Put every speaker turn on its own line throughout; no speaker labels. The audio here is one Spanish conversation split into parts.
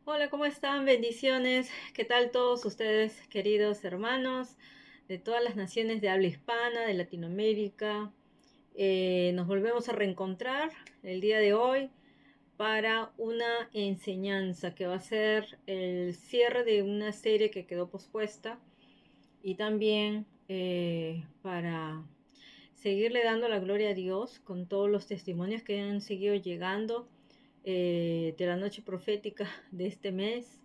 Hola, ¿cómo están? Bendiciones. ¿Qué tal todos ustedes, queridos hermanos de todas las naciones de habla hispana, de Latinoamérica? Nos volvemos a reencontrar el día de hoy para una enseñanza que va a ser el cierre de una serie que quedó pospuesta y también para seguirle dando la gloria a Dios con todos los testimonios que han seguido llegando de la noche profética de este mes.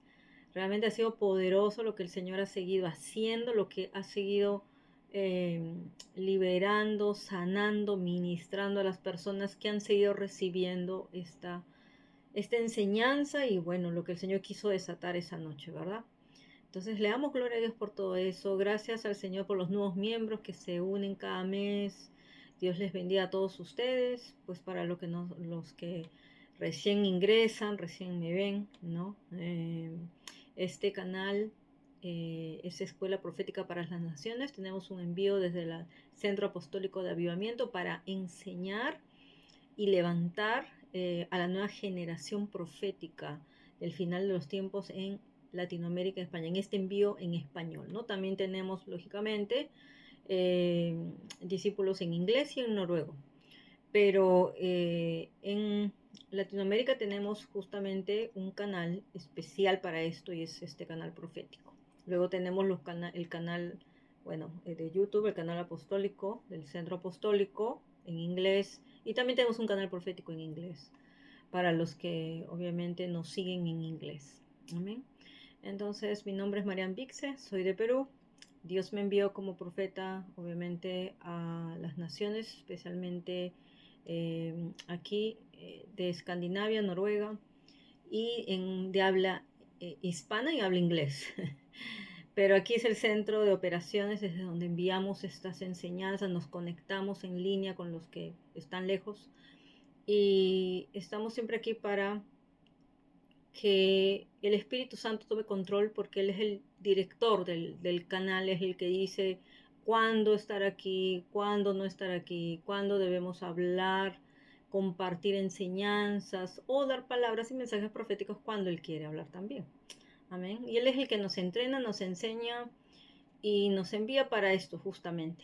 Realmente ha sido poderoso lo que el Señor ha seguido haciendo, lo que ha seguido eh, liberando, sanando, ministrando a las personas que han seguido recibiendo esta enseñanza y bueno, lo que el Señor quiso desatar esa noche, ¿verdad? Entonces le damos gloria a Dios por todo eso. Gracias al Señor por los nuevos miembros que se unen cada mes. Dios les bendiga a todos ustedes, pues para los que recién ingresan, recién me ven, ¿no? Este canal es Escuela Profética para las Naciones. Tenemos un envío desde el Centro Apostólico de Avivamiento para enseñar y levantar a la nueva generación profética del final de los tiempos en Latinoamérica y España, en este envío en español, ¿no? También tenemos, lógicamente, eh, discípulos en inglés y en noruego, pero en Latinoamérica tenemos justamente un canal especial para esto y es este canal profético. Luego tenemos el canal, bueno, de YouTube, el canal apostólico del Centro Apostólico en inglés y también tenemos un canal profético en inglés para los que obviamente nos siguen en inglés. Amén. Entonces, mi nombre es Marian Vixe, soy de Perú. Dios me envió como profeta, obviamente, a las naciones, especialmente aquí de Escandinavia, Noruega, y de habla hispana y habla inglés. Pero aquí es el centro de operaciones, desde donde enviamos estas enseñanzas, nos conectamos en línea con los que están lejos y estamos siempre aquí para que el Espíritu Santo tome control porque Él es el director del canal, es el que dice cuándo estar aquí, cuándo no estar aquí, cuándo debemos hablar, compartir enseñanzas o dar palabras y mensajes proféticos cuando Él quiere hablar también. Amén. Y Él es el que nos entrena, nos enseña y nos envía para esto justamente.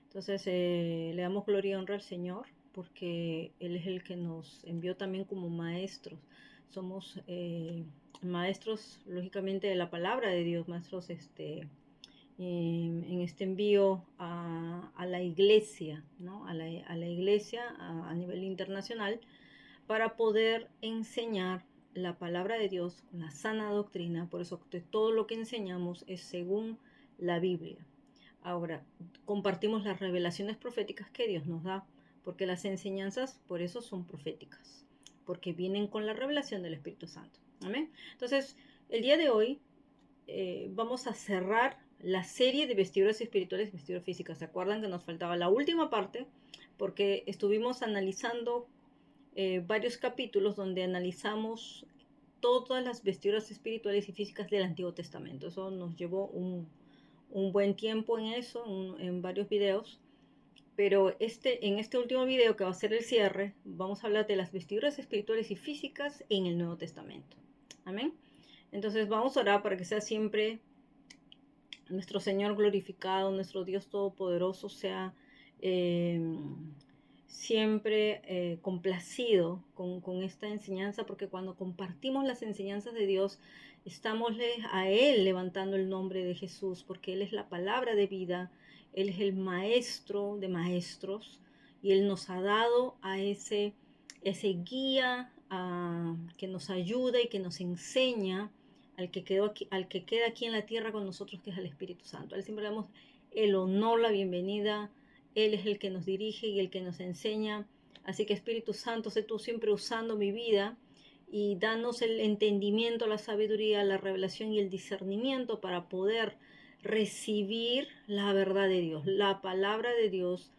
Entonces le damos gloria y honra al Señor porque Él es el que nos envió también como maestros. Somos maestros, lógicamente, de la palabra de Dios, maestros en este envío a la iglesia, ¿no? A la iglesia a nivel internacional para poder enseñar la palabra de Dios con la sana doctrina. Por eso todo lo que enseñamos es según la Biblia. Ahora, compartimos las revelaciones proféticas que Dios nos da, porque las enseñanzas por eso son proféticas, porque vienen con la revelación del Espíritu Santo. Amén. Entonces, el día de hoy vamos a cerrar la serie de vestiduras espirituales y vestiduras físicas. ¿Se acuerdan que nos faltaba la última parte? Porque estuvimos analizando varios capítulos donde analizamos todas las vestiduras espirituales y físicas del Antiguo Testamento. Eso nos llevó un buen tiempo en eso, en varios videos. Pero en este último video, que va a ser el cierre, vamos a hablar de las vestiduras espirituales y físicas en el Nuevo Testamento. Amén. Entonces vamos a orar para que sea siempre nuestro Señor glorificado, nuestro Dios todopoderoso sea eh, siempre complacido con esta enseñanza, porque cuando compartimos las enseñanzas de Dios, estamos a Él levantando el nombre de Jesús, porque Él es la palabra de vida, Él es el maestro de maestros, y Él nos ha dado a ese guía que nos ayuda y que nos enseña al que queda aquí en la tierra con nosotros, que es el Espíritu Santo. A Él siempre le damos el honor, la bienvenida. Él es el que nos dirige y el que nos enseña. Así que Espíritu Santo, sé tú siempre usando mi vida y danos el entendimiento, la sabiduría, la revelación y el discernimiento para poder recibir la verdad de Dios, la palabra de Dios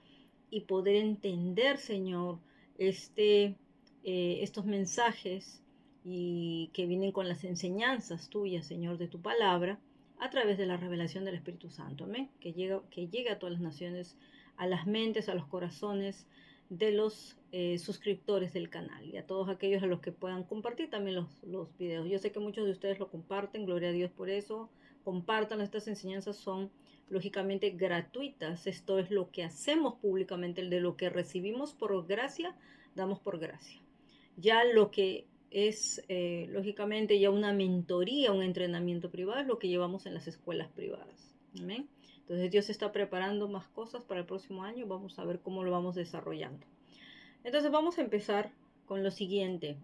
y poder entender, Señor, estos mensajes y que vienen con las enseñanzas tuyas, Señor, de tu palabra, a través de la revelación del Espíritu Santo. Amén. Que llegue a todas las naciones, a las mentes, a los corazones de los suscriptores del canal y a todos aquellos a los que puedan compartir también los videos. Yo sé que muchos de ustedes lo comparten, gloria a Dios por eso. Compartan, estas enseñanzas son lógicamente gratuitas. Esto es lo que hacemos públicamente, el de lo que recibimos por gracia, damos por gracia. Ya lo que es lógicamente ya una mentoría, un entrenamiento privado, es lo que llevamos en las escuelas privadas. Amén. Entonces Dios está preparando más cosas para el próximo año. Vamos a ver cómo lo vamos desarrollando. Entonces vamos a empezar con lo siguiente.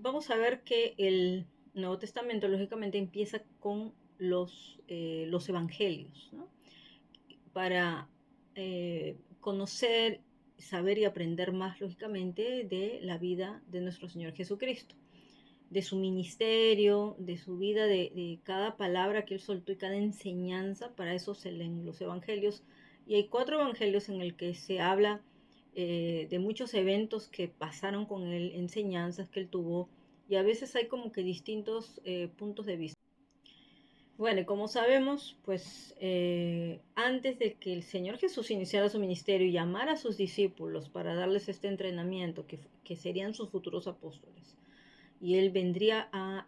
Vamos a ver que el Nuevo Testamento lógicamente empieza con los evangelios, ¿no? Para conocer, saber y aprender más lógicamente de la vida de nuestro Señor Jesucristo, de su ministerio, de su vida, de cada palabra que él soltó y cada enseñanza. Para eso se leen los evangelios. Y hay 4 evangelios en el que se habla de muchos eventos que pasaron con él, enseñanzas que él tuvo, y a veces hay como que distintos puntos de vista. Bueno, y como sabemos, pues antes de que el Señor Jesús iniciara su ministerio y llamara a sus discípulos para darles este entrenamiento, que serían sus futuros apóstoles, y él vendría a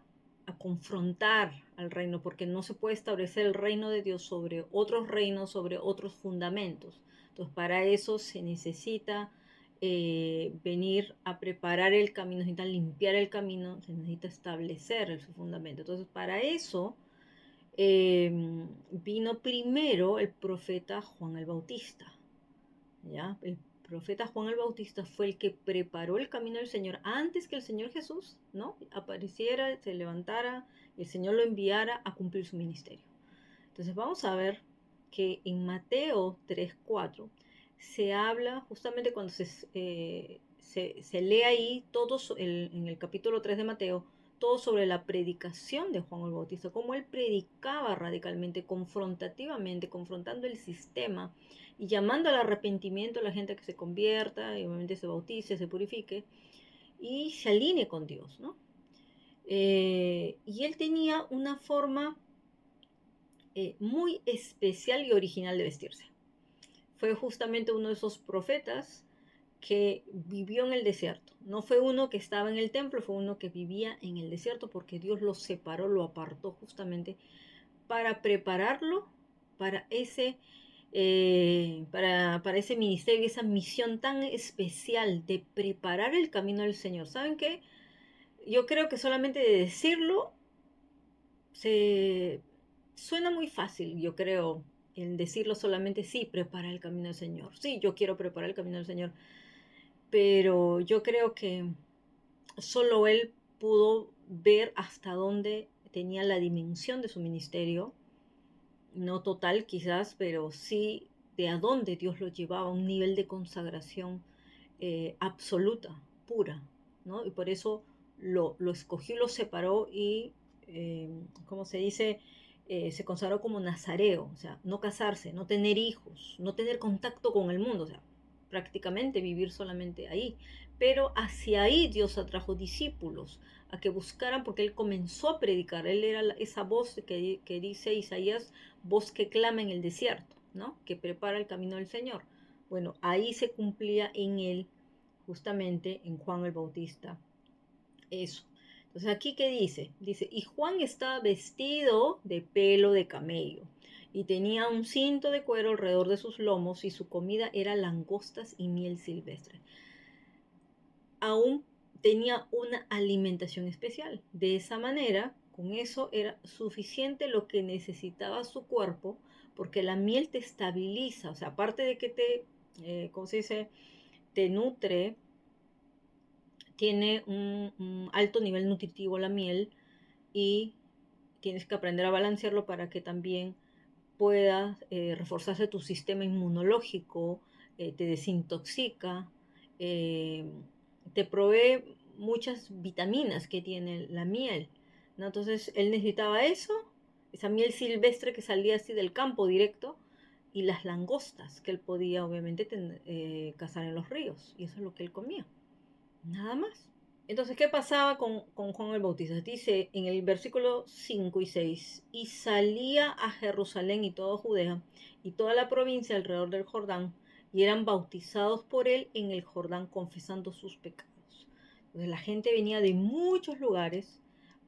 confrontar al reino, porque no se puede establecer el reino de Dios sobre otros reinos, sobre otros fundamentos. Entonces, para eso se necesita venir a preparar el camino, se necesita limpiar el camino, se necesita establecer su fundamento. Entonces, para eso vino primero el profeta Juan el Bautista. ¿Ya? El profeta Juan el Bautista fue el que preparó el camino del Señor antes que el Señor Jesús, ¿no?, apareciera, se levantara y el Señor lo enviara a cumplir su ministerio. Entonces vamos a ver que en Mateo 3:4 se habla justamente cuando se lee ahí todo en el capítulo 3 de Mateo, todo sobre la predicación de Juan el Bautista, cómo él predicaba radicalmente, confrontativamente, confrontando el sistema y llamando al arrepentimiento a la gente que se convierta y obviamente se bautice, se purifique y se alinee con Dios, ¿no? Y él tenía una forma muy especial y original de vestirse. Fue justamente uno de esos profetas que vivió en el desierto. No fue uno que estaba en el templo, fue uno que vivía en el desierto porque Dios lo separó, lo apartó justamente para prepararlo para para ese ministerio, esa misión tan especial de preparar el camino del Señor. ¿Saben qué? Yo creo que solamente de decirlo se suena muy fácil, yo creo, el decirlo solamente, sí, prepara el camino del Señor. Sí, yo quiero preparar el camino del Señor. Pero yo creo que solo él pudo ver hasta dónde tenía la dimensión de su ministerio, no total quizás, pero sí de a dónde Dios lo llevaba, a un nivel de consagración absoluta, pura, ¿no? Y por eso lo escogió, lo separó y, ¿cómo se dice? Se consagró como nazareo, o sea, no casarse, no tener hijos, no tener contacto con el mundo, o sea, prácticamente vivir solamente ahí. Pero hacia ahí Dios atrajo discípulos a que buscaran, porque él comenzó a predicar, él era esa voz que dice Isaías, voz que clama en el desierto, ¿no?, que prepara el camino del Señor. Bueno, ahí se cumplía en él, justamente en Juan el Bautista, eso. Entonces, aquí, ¿qué dice? Dice, y Juan estaba vestido de pelo de camello y tenía un cinto de cuero alrededor de sus lomos y su comida era langostas y miel silvestre. Aún tenía una alimentación especial. De esa manera, con eso era suficiente lo que necesitaba su cuerpo, porque la miel te estabiliza, o sea, aparte de que ¿cómo se dice?, te nutre, tiene un alto nivel nutritivo la miel y tienes que aprender a balancearlo para que también pueda reforzarse tu sistema inmunológico, te desintoxica, eh, te provee muchas vitaminas que tiene la miel, ¿no? Entonces él necesitaba eso, esa miel silvestre que salía así del campo directo, y las langostas que él podía obviamente cazar en los ríos, y eso es lo que él comía, nada más. Entonces, ¿qué pasaba con Juan el Bautista? Dice en el versículo 5 y 6, y salía a Jerusalén y toda Judea y toda la provincia alrededor del Jordán y eran bautizados por él en el Jordán confesando sus pecados. Entonces la gente venía de muchos lugares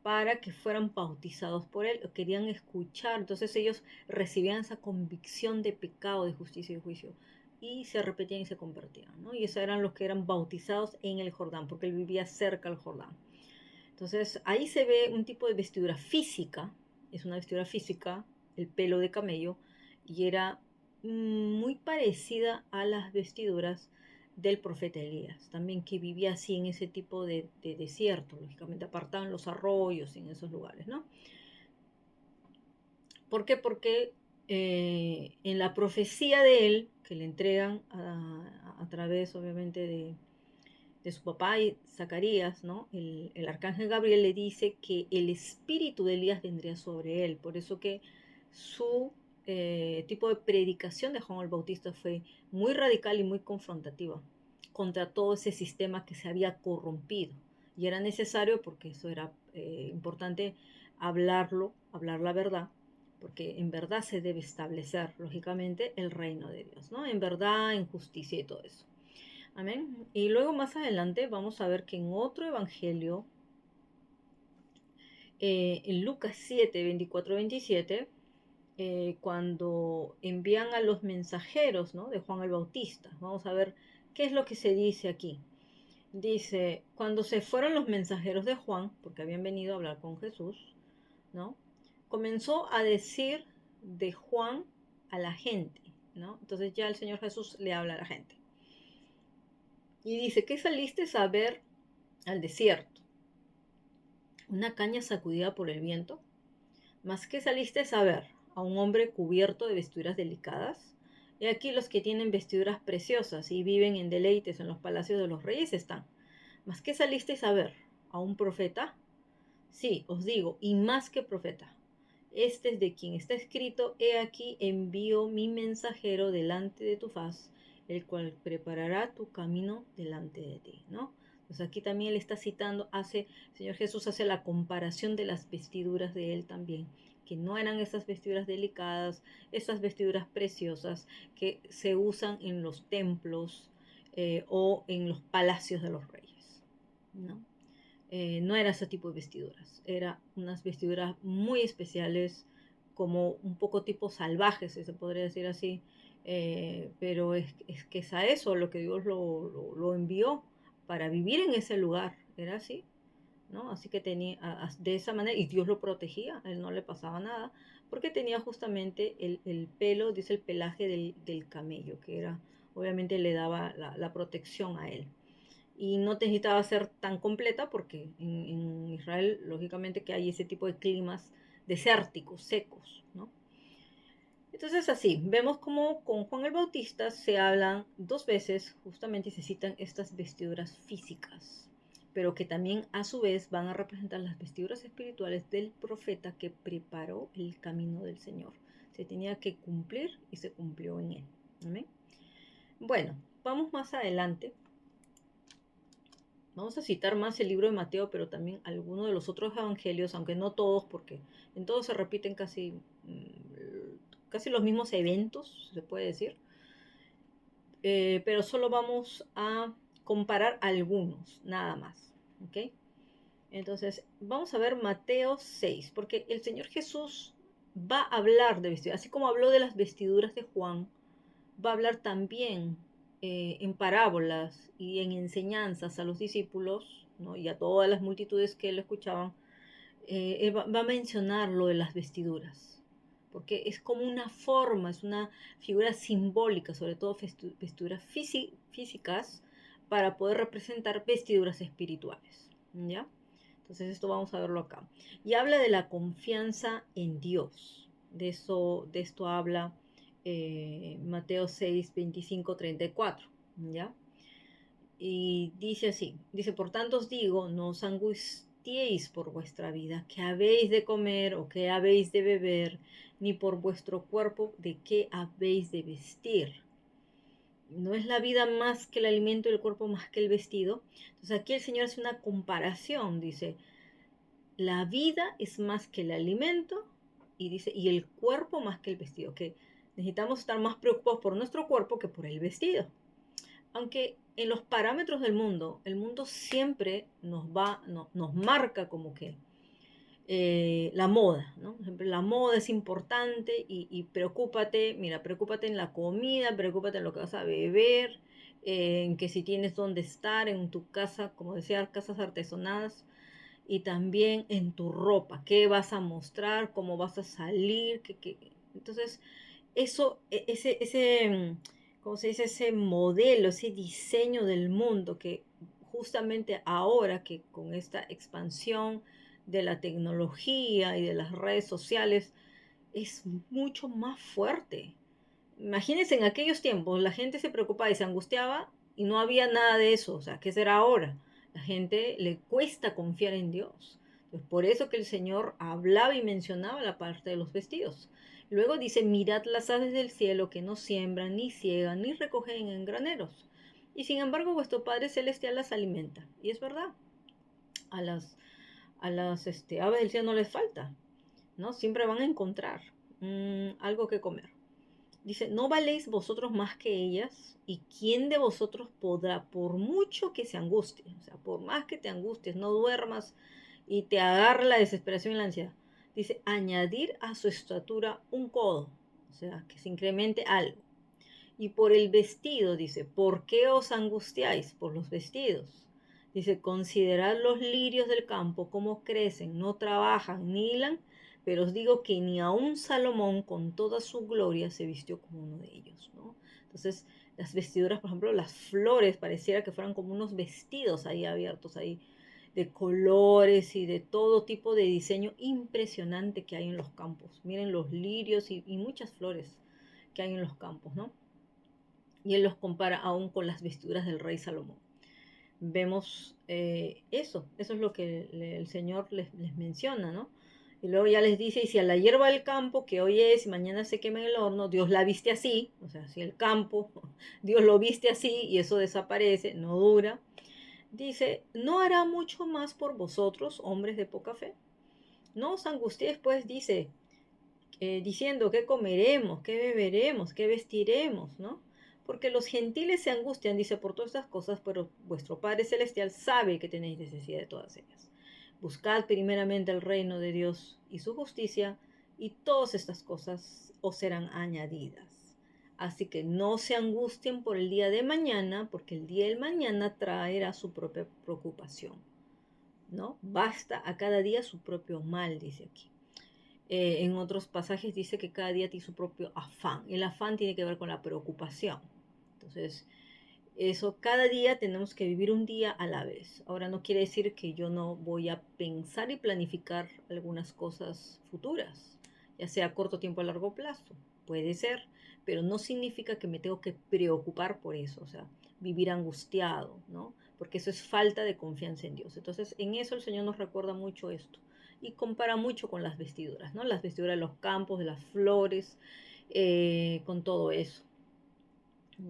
para que fueran bautizados por él, querían escuchar, entonces ellos recibían esa convicción de pecado, de justicia y juicio, y se arrepentían y se convertían, ¿no? Y esos eran los que eran bautizados en el Jordán, porque él vivía cerca al Jordán. Entonces ahí se ve un tipo de vestidura física, es una vestidura física, el pelo de camello, y era muy parecida a las vestiduras del profeta Elías, también que vivía así en ese tipo de desierto, lógicamente apartaban los arroyos en esos lugares, ¿no? ¿Por qué? Porque en la profecía de él, que le entregan a través obviamente de su papá y Zacarías, ¿no? El arcángel Gabriel le dice que el espíritu de Elías vendría sobre él. Por eso que su tipo de predicación de Juan el Bautista fue muy radical y muy confrontativa contra todo ese sistema que se había corrompido. Y era necesario, porque eso era importante, hablar la verdad, porque en verdad se debe establecer, lógicamente, el reino de Dios, ¿no? En verdad, en justicia y todo eso. Amén. Y luego más adelante vamos a ver que en otro evangelio, en Lucas 7, 24, 27, cuando envían a los mensajeros, ¿no?, de Juan el Bautista, vamos a ver qué es lo que se dice aquí. Dice, cuando se fueron los mensajeros de Juan, porque habían venido a hablar con Jesús, ¿no?, comenzó a decir de Juan a la gente, ¿no? Entonces ya el Señor Jesús le habla a la gente. Y dice, ¿qué saliste a ver al desierto? ¿Una caña sacudida por el viento? ¿Mas qué saliste a ver? ¿A un hombre cubierto de vestiduras delicadas? He aquí los que tienen vestiduras preciosas y viven en deleites en los palacios de los reyes están. ¿Mas qué saliste a ver? ¿A un profeta? Sí, os digo, y más que profeta. Este es de quien está escrito, he aquí envío mi mensajero delante de tu faz, el cual preparará tu camino delante de ti, ¿no? Pues aquí también él está citando, el Señor Jesús hace la comparación de las vestiduras de él también, que no eran esas vestiduras delicadas, esas vestiduras preciosas que se usan en los templos o en los palacios de los reyes, ¿no? No era ese tipo de vestiduras, eran unas vestiduras muy especiales, como un poco tipo salvajes, si se podría decir así, pero es que es a eso lo que Dios lo envió para vivir en ese lugar, era así, ¿no? Así que tenía de esa manera, y Dios lo protegía, a él no le pasaba nada, porque tenía justamente el pelo, dice el pelaje del camello, que era, obviamente le daba la protección a él y no necesitaba ser tan completa porque en Israel, lógicamente, que hay ese tipo de climas desérticos, secos, ¿no? Entonces así, vemos como con Juan el Bautista se hablan dos veces justamente y se citan estas vestiduras físicas, pero que también a su vez van a representar las vestiduras espirituales del profeta que preparó el camino del Señor. Se tenía que cumplir y se cumplió en él. ¿Amén? Bueno, vamos más adelante. Vamos a citar más el libro de Mateo, pero también algunos de los otros evangelios, aunque no todos, porque en todos se repiten casi los mismos eventos, se puede decir. Pero solo vamos a comparar algunos, nada más. ¿Ok? Entonces, vamos a ver Mateo 6, porque el Señor Jesús va a hablar de vestiduras, así como habló de las vestiduras de Juan, va a hablar también en parábolas y en enseñanzas a los discípulos, ¿no?, y a todas las multitudes que lo escuchaban. Él va a mencionar lo de las vestiduras, porque es como una forma, es una figura simbólica, sobre todo vestiduras físicas, para poder representar vestiduras espirituales, ¿ya? Entonces esto vamos a verlo acá. Y habla de la confianza en Dios. De esto habla Mateo 6, 25, 34, ¿ya? Y dice así, dice, por tanto os digo, no os angustiéis por vuestra vida, qué habéis de comer o qué habéis de beber, ni por vuestro cuerpo, de qué habéis de vestir. ¿No es la vida más que el alimento y el cuerpo más que el vestido? Entonces aquí el Señor hace una comparación, dice, la vida es más que el alimento y dice, y el cuerpo más que el vestido, que Necesitamos estar más preocupados por nuestro cuerpo que por el vestido. Aunque en los parámetros del mundo, el mundo siempre nos marca como que la moda, ¿no? Por ejemplo, la moda es importante y preocúpate, mira, preocúpate en la comida, preocúpate en lo que vas a beber, en que si tienes dónde estar, en tu casa, como decía, casas artesonadas, y también en tu ropa, qué vas a mostrar, cómo vas a salir, entonces eso, ¿cómo se dice? Ese modelo, ese diseño del mundo que justamente ahora que con esta expansión de la tecnología y de las redes sociales es mucho más fuerte. Imagínense en aquellos tiempos, la gente se preocupaba y se angustiaba y no había nada de eso. O sea, ¿qué será ahora? La gente le cuesta confiar en Dios. Entonces, por eso que el Señor hablaba y mencionaba la parte de los vestidos. Luego dice, mirad las aves del cielo que no siembran, ni ciegan, ni recogen en graneros. Y sin embargo, vuestro Padre Celestial las alimenta. Y es verdad, a las aves del cielo no les falta, ¿no? Siempre van a encontrar algo que comer. Dice, ¿no valéis vosotros más que ellas? ¿Y quién de vosotros podrá, por mucho que se angustie, o sea, por más que te angusties, no duermas y te agarra la desesperación y la ansiedad? Dice, añadir a su estatura un codo, o sea, que se incremente algo. Y por el vestido, dice, ¿por qué os angustiáis por los vestidos? Dice, considerad los lirios del campo, cómo crecen, no trabajan ni hilan, pero os digo que ni aun Salomón con toda su gloria se vistió como uno de ellos, ¿no? Entonces, las vestiduras, por ejemplo, las flores, pareciera que fueran como unos vestidos ahí abiertos, ahí de colores y de todo tipo de diseño impresionante que hay en los campos. Miren los lirios y muchas flores que hay en los campos, ¿no? Y él los compara aún con las vestiduras del rey Salomón. Vemos eso es lo que el Señor les menciona, ¿no? Y luego ya les dice, y si a la hierba del campo, que hoy es y mañana se quema en el horno, Dios la viste así, o sea, si el campo, Dios lo viste así y eso desaparece, no dura, dice, ¿no hará mucho más por vosotros, hombres de poca fe? No os angustiéis, pues, dice, diciendo qué comeremos, qué beberemos, qué vestiremos, ¿no? Porque los gentiles se angustian, dice, por todas estas cosas, pero vuestro Padre Celestial sabe que tenéis necesidad de todas ellas. Buscad primeramente el reino de Dios y su justicia, y todas estas cosas os serán añadidas. Así que no se angustien por el día de mañana, porque el día del mañana traerá su propia preocupación, ¿no? Basta a cada día su propio mal, dice aquí. En otros pasajes dice que cada día tiene su propio afán. El afán tiene que ver con la preocupación. Entonces, eso cada día tenemos que vivir un día a la vez. Ahora no quiere decir que yo no voy a pensar y planificar algunas cosas futuras, ya sea a corto tiempo o a largo plazo. Puede ser, pero no significa que me tengo que preocupar por eso, o sea, vivir angustiado, ¿no? Porque eso es falta de confianza en Dios. Entonces, en eso el Señor nos recuerda mucho esto y compara mucho con las vestiduras, ¿no? Las vestiduras de los campos, de las flores, con todo eso,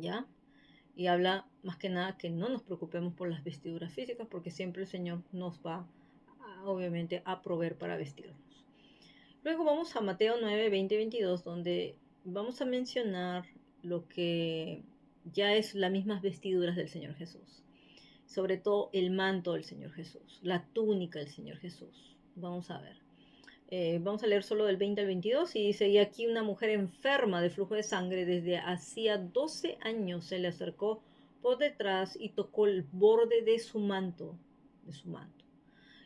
¿ya? Y habla más que nada que no nos preocupemos por las vestiduras físicas porque siempre el Señor nos va, obviamente, a proveer para vestirnos. Luego vamos a Mateo 9, 20 y 22, donde vamos a mencionar lo que ya es las mismas vestiduras del Señor Jesús. Sobre todo el manto del Señor Jesús, la túnica del Señor Jesús. Vamos a ver. Vamos a leer solo del 20 al 22 y dice, y aquí una mujer enferma de flujo de sangre desde hacía 12 años se le acercó por detrás y tocó el borde de su manto.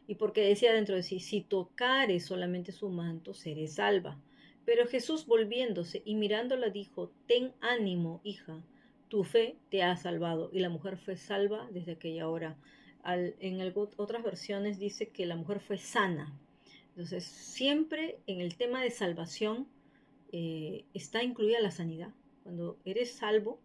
Y porque decía dentro de sí, si tocare solamente su manto, seré salva. Pero Jesús volviéndose y mirándola dijo, ten ánimo, hija, tu fe te ha salvado. Y la mujer fue salva desde aquella hora. Otras versiones dice que la mujer fue sana. Entonces, siempre en el tema de salvación está incluida la sanidad. Cuando eres salvo,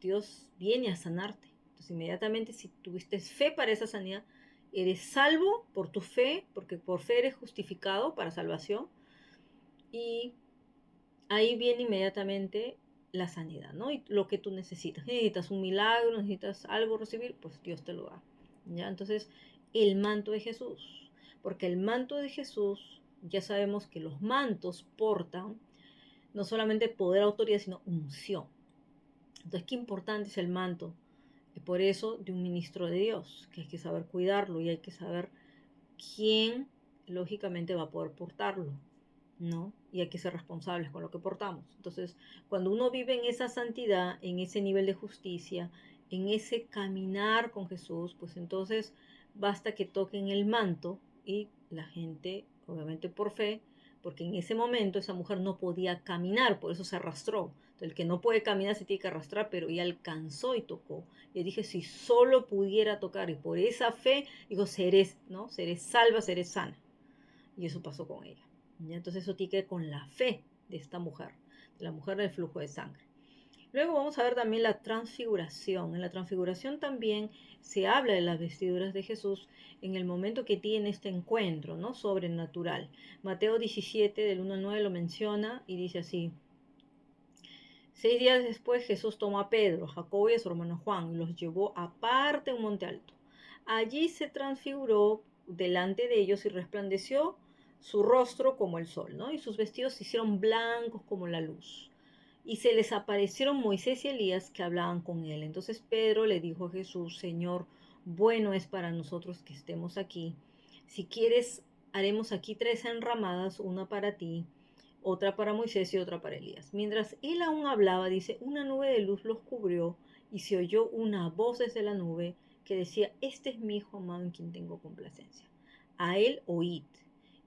Dios viene a sanarte. Entonces, inmediatamente, si tuviste fe para esa sanidad, eres salvo por tu fe, porque por fe eres justificado para salvación. Y ahí viene inmediatamente la sanidad, ¿no? Y lo que tú necesitas. Necesitas un milagro, necesitas algo recibir, pues Dios te lo da. ¿Ya? Entonces, el manto de Jesús. Porque el manto de Jesús, ya sabemos que los mantos portan no solamente poder, autoridad, sino unción. Entonces, qué importante es el manto. Y por eso, de un ministro de Dios, que hay que saber cuidarlo y hay que saber quién, lógicamente, va a poder portarlo, ¿no? Y hay que ser responsables con lo que portamos. Entonces, cuando uno vive en esa santidad, en ese nivel de justicia, en ese caminar con Jesús, pues entonces basta que toquen el manto y la gente, obviamente por fe, porque en ese momento esa mujer no podía caminar, por eso se arrastró. Entonces, el que no puede caminar se tiene que arrastrar, pero ella alcanzó y tocó. Y dije, si solo pudiera tocar, y por esa fe, digo, seré, ¿no? Seré salva, seré sana. Y eso pasó con ella. ¿Ya? Entonces eso tiene que ver con la fe de esta mujer, de la mujer del flujo de sangre. Luego vamos a ver también la transfiguración. En la transfiguración también se habla de las vestiduras de Jesús en el momento que tiene este encuentro, ¿no? Sobrenatural. Mateo 17, del 1 al 9 lo menciona y dice así: 6 días después Jesús tomó a Pedro, a Jacobo y a su hermano Juan y los llevó aparte a un monte alto. Allí se transfiguró delante de ellos y resplandeció su rostro como el sol, ¿no? Y sus vestidos se hicieron blancos como la luz. Y se les aparecieron Moisés y Elías que hablaban con él. Entonces Pedro le dijo a Jesús: Señor, bueno es para nosotros que estemos aquí. Si quieres, haremos aquí 3 enramadas, una para ti, otra para Moisés y otra para Elías. Mientras él aún hablaba, dice, una nube de luz los cubrió y se oyó una voz desde la nube que decía: este es mi hijo amado en quien tengo complacencia. A él oíd.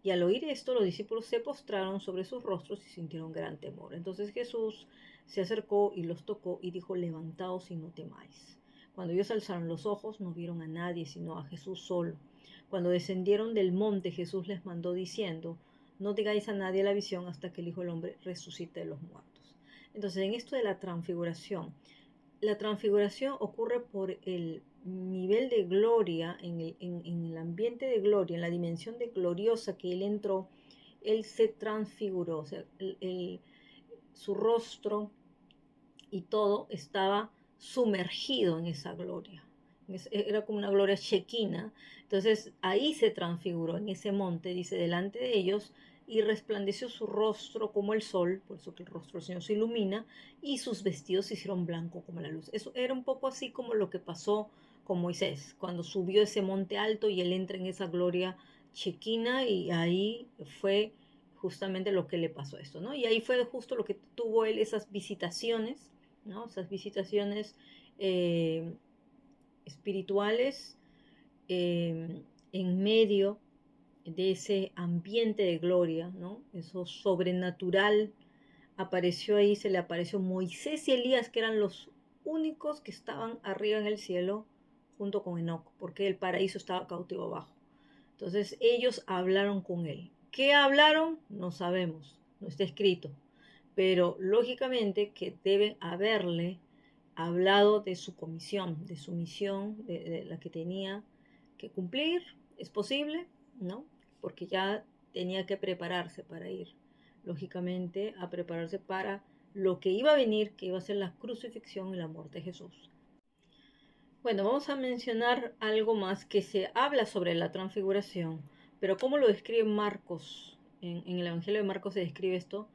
Y al oír esto, los discípulos se postraron sobre sus rostros y sintieron gran temor. Entonces Jesús se acercó y los tocó y dijo: levantaos y no temáis. Cuando ellos alzaron los ojos, no vieron a nadie sino a Jesús solo. Cuando descendieron del monte, Jesús les mandó diciendo: no digáis a nadie la visión hasta que el Hijo del Hombre resucite de los muertos. Entonces, en esto de la transfiguración ocurre por el nivel de gloria, en el ambiente de gloria, en la dimensión de gloriosa que él entró. Él se transfiguró, o sea, su rostro y todo estaba sumergido en esa gloria. Era como una gloria chequina. Entonces ahí se transfiguró en ese monte, dice, delante de ellos, y resplandeció su rostro como el sol, por eso que el rostro del Señor se ilumina, y sus vestidos se hicieron blancos como la luz. Eso era un poco así como lo que pasó con Moisés, cuando subió ese monte alto y él entra en esa gloria chequina, y ahí fue justamente lo que le pasó a esto, ¿no? Y ahí fue justo lo que tuvo él, esas visitaciones, ¿no? Esas visitaciones eh, espirituales, en medio de ese ambiente de gloria, ¿no? Eso sobrenatural apareció ahí, se le apareció Moisés y Elías, que eran los únicos que estaban arriba en el cielo junto con Enoc, porque el paraíso estaba cautivo abajo. Entonces ellos hablaron con él. ¿Qué hablaron? No sabemos, no está escrito, pero lógicamente que deben haberle hablado de su comisión, de su misión, de la que tenía que cumplir. Es posible, ¿no? Porque ya tenía que prepararse para ir, lógicamente, a prepararse para lo que iba a venir, que iba a ser la crucifixión y la muerte de Jesús. Bueno, vamos a mencionar algo más que se habla sobre la transfiguración, pero cómo lo describe Marcos. En el Evangelio de Marcos se describe esto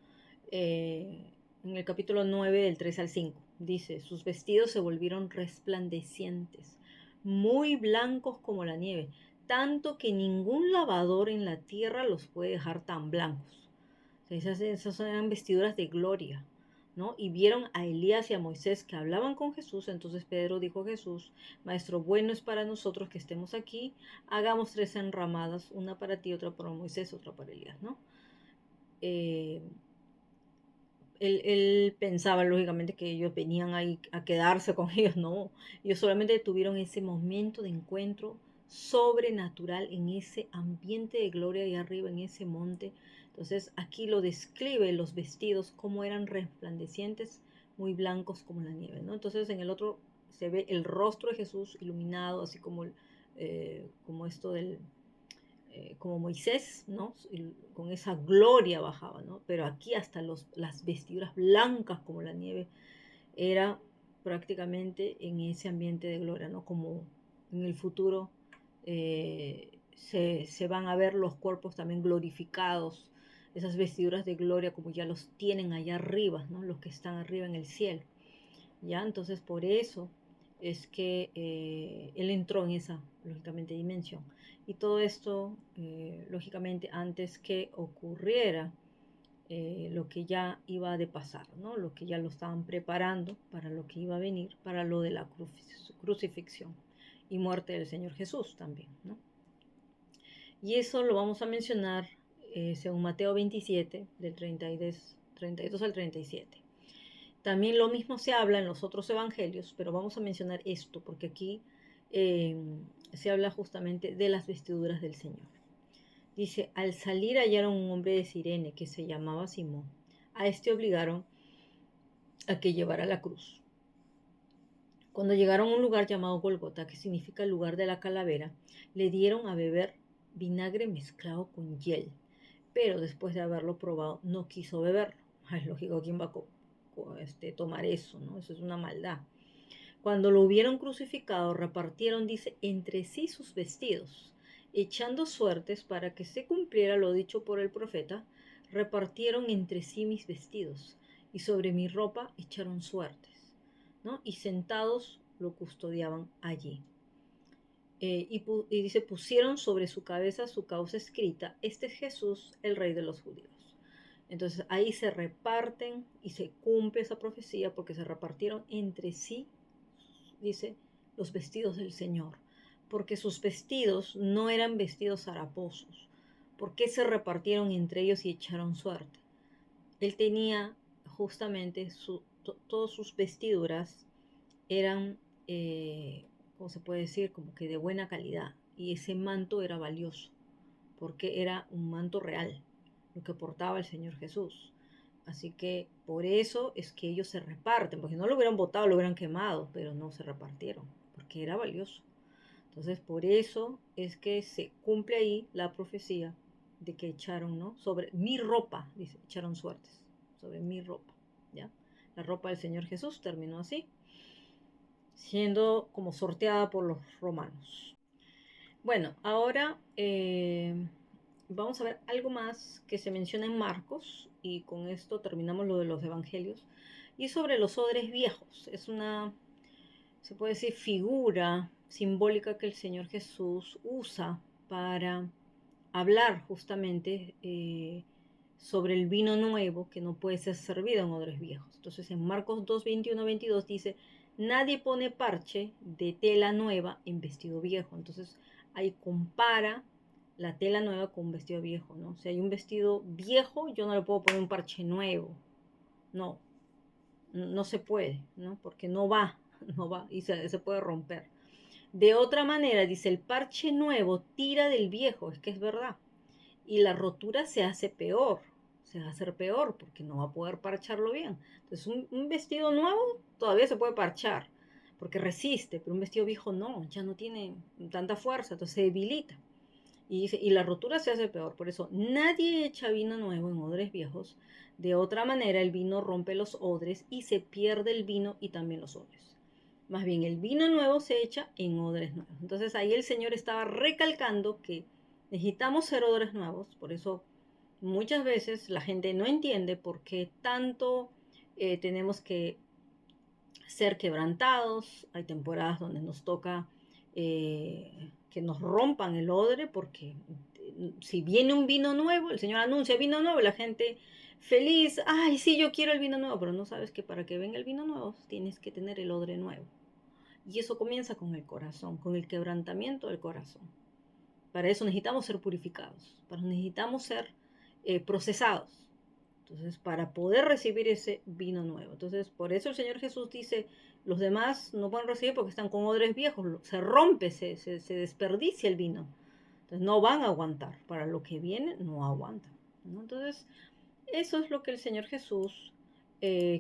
eh, en el capítulo 9 del 3 al 5. Dice: sus vestidos se volvieron resplandecientes, muy blancos como la nieve, tanto que ningún lavador en la tierra los puede dejar tan blancos. O sea, esas eran vestiduras de gloria, ¿no? Y vieron a Elías y a Moisés que hablaban con Jesús. Entonces Pedro dijo a Jesús: Maestro, bueno es para nosotros que estemos aquí. Hagamos 3 enramadas, una para ti, otra para Moisés, otra para Elías, ¿no? Eh, él pensaba lógicamente que ellos venían ahí a quedarse con ellos, no. Ellos solamente tuvieron ese momento de encuentro sobrenatural en ese ambiente de gloria ahí arriba, en ese monte. Entonces aquí lo describe los vestidos, como eran resplandecientes, muy blancos como la nieve, ¿no? Entonces en el otro se ve el rostro de Jesús iluminado, así como, como esto del como Moisés, ¿no? Con esa gloria bajaba, ¿no? Pero aquí hasta las vestiduras blancas como la nieve era prácticamente en ese ambiente de gloria, ¿no? Como en el futuro se van a ver los cuerpos también glorificados esas vestiduras de gloria como ya los tienen allá arriba, ¿no? Los que están arriba en el cielo. ¿Ya? Entonces, por eso es que él entró en esa, lógicamente, dimensión. Y todo esto, lógicamente, antes que ocurriera lo que ya iba de pasar, ¿no? Lo que ya lo estaban preparando para lo que iba a venir, para lo de la crucifixión y muerte del Señor Jesús también, ¿no? Y eso lo vamos a mencionar según Mateo 27, del 32 al 37. También lo mismo se habla en los otros evangelios, pero vamos a mencionar esto porque aquí eh, se habla justamente de las vestiduras del Señor. Dice, al salir hallaron un hombre de Cirene que se llamaba Simón. A este obligaron a que llevara la cruz. Cuando llegaron a un lugar llamado Golgota, que significa el lugar de la calavera, le dieron a beber vinagre mezclado con hiel. Pero después de haberlo probado, no quiso beberlo. Es lógico, ¿quién va a tomar eso? ¿No? Eso es una maldad. Cuando lo hubieron crucificado, repartieron, dice, entre sí sus vestidos, echando suertes para que se cumpliera lo dicho por el profeta, repartieron entre sí mis vestidos, y sobre mi ropa echaron suertes, ¿no? Y sentados lo custodiaban allí. Y dice, pusieron sobre su cabeza su causa escrita, este es Jesús, el Rey de los judíos. Entonces ahí se reparten y se cumple esa profecía porque se repartieron entre sí, dice, los vestidos del Señor, porque sus vestidos no eran vestidos haraposos. ¿Por qué se repartieron entre ellos y echaron suerte? Él tenía justamente todas sus vestiduras eran, ¿cómo se puede decir? Como que de buena calidad. Y ese manto era valioso, porque era un manto real, lo que portaba el Señor Jesús. Así que por eso es que ellos se reparten, porque no lo hubieran botado, lo hubieran quemado, pero no se repartieron, porque era valioso. Entonces por eso es que se cumple ahí la profecía de que echaron, ¿no? Sobre mi ropa, dice, echaron suertes, sobre mi ropa, ¿ya? La ropa del Señor Jesús terminó así, siendo como sorteada por los romanos. Bueno, ahora vamos a ver algo más que se menciona en Marcos y con esto terminamos lo de los evangelios. Y sobre los odres viejos. Es una, se puede decir, figura simbólica que el Señor Jesús usa para hablar justamente sobre el vino nuevo que no puede ser servido en odres viejos. Entonces en Marcos 2, 21, 22 dice, nadie pone parche de tela nueva en vestido viejo. Entonces ahí compara la tela nueva con un vestido viejo, ¿no? Si hay un vestido viejo, yo no le puedo poner un parche nuevo. No, no se puede, ¿no? Porque no va, no va y se puede romper. De otra manera, dice, el parche nuevo tira del viejo, es que es verdad. Y la rotura se hace peor, se va a hacer peor porque no va a poder parcharlo bien. Entonces, un vestido nuevo todavía se puede parchar porque resiste, pero un vestido viejo no, ya no tiene tanta fuerza, entonces se debilita. Y, dice, y la rotura se hace peor, por eso nadie echa vino nuevo en odres viejos. De otra manera, el vino rompe los odres y se pierde el vino y también los odres. Más bien, el vino nuevo se echa en odres nuevos. Entonces ahí el Señor estaba recalcando que necesitamos ser odres nuevos. Por eso muchas veces la gente no entiende por qué tanto tenemos que ser quebrantados. Hay temporadas donde nos toca que nos rompan el odre porque si viene un vino nuevo, el Señor anuncia vino nuevo, la gente feliz, ay, sí, yo quiero el vino nuevo, pero no sabes que para que venga el vino nuevo tienes que tener el odre nuevo. Y eso comienza con el corazón, con el quebrantamiento del corazón. Para eso necesitamos ser purificados, para necesitamos ser procesados. Entonces, para poder recibir ese vino nuevo. Entonces, por eso el Señor Jesús dice, los demás no pueden recibir porque están con odres viejos, se rompe, se desperdicia el vino. Entonces, no van a aguantar. Para lo que viene, no aguantan, ¿no? Entonces, eso es lo que el Señor Jesús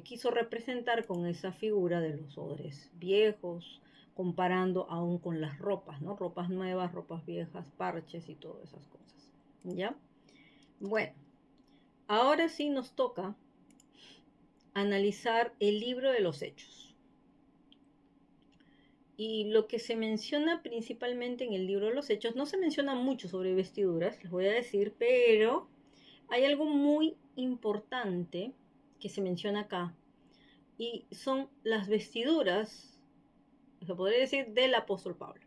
quiso representar con esa figura de los odres viejos, comparando aún con las ropas, ¿no? Ropas nuevas, ropas viejas, parches y todas esas cosas, ¿ya? Bueno, ahora sí nos toca analizar el libro de los Hechos. Y lo que se menciona principalmente en el libro de los Hechos, no se menciona mucho sobre vestiduras, les voy a decir, pero hay algo muy importante que se menciona acá, y son las vestiduras, se podría decir, del apóstol Pablo.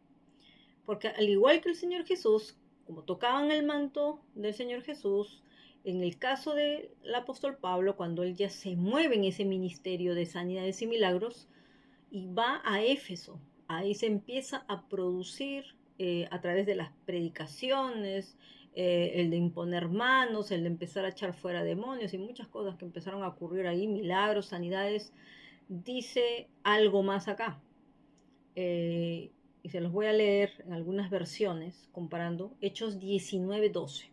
Porque al igual que el Señor Jesús, como tocaban el manto del Señor Jesús, en el caso del apóstol Pablo, cuando él ya se mueve en ese ministerio de sanidades y milagros y va a Éfeso, ahí se empieza a producir a través de las predicaciones, el de imponer manos, el de empezar a echar fuera demonios y muchas cosas que empezaron a ocurrir ahí, milagros, sanidades. Dice algo más acá. Y se los voy a leer en algunas versiones, comparando Hechos 19:12.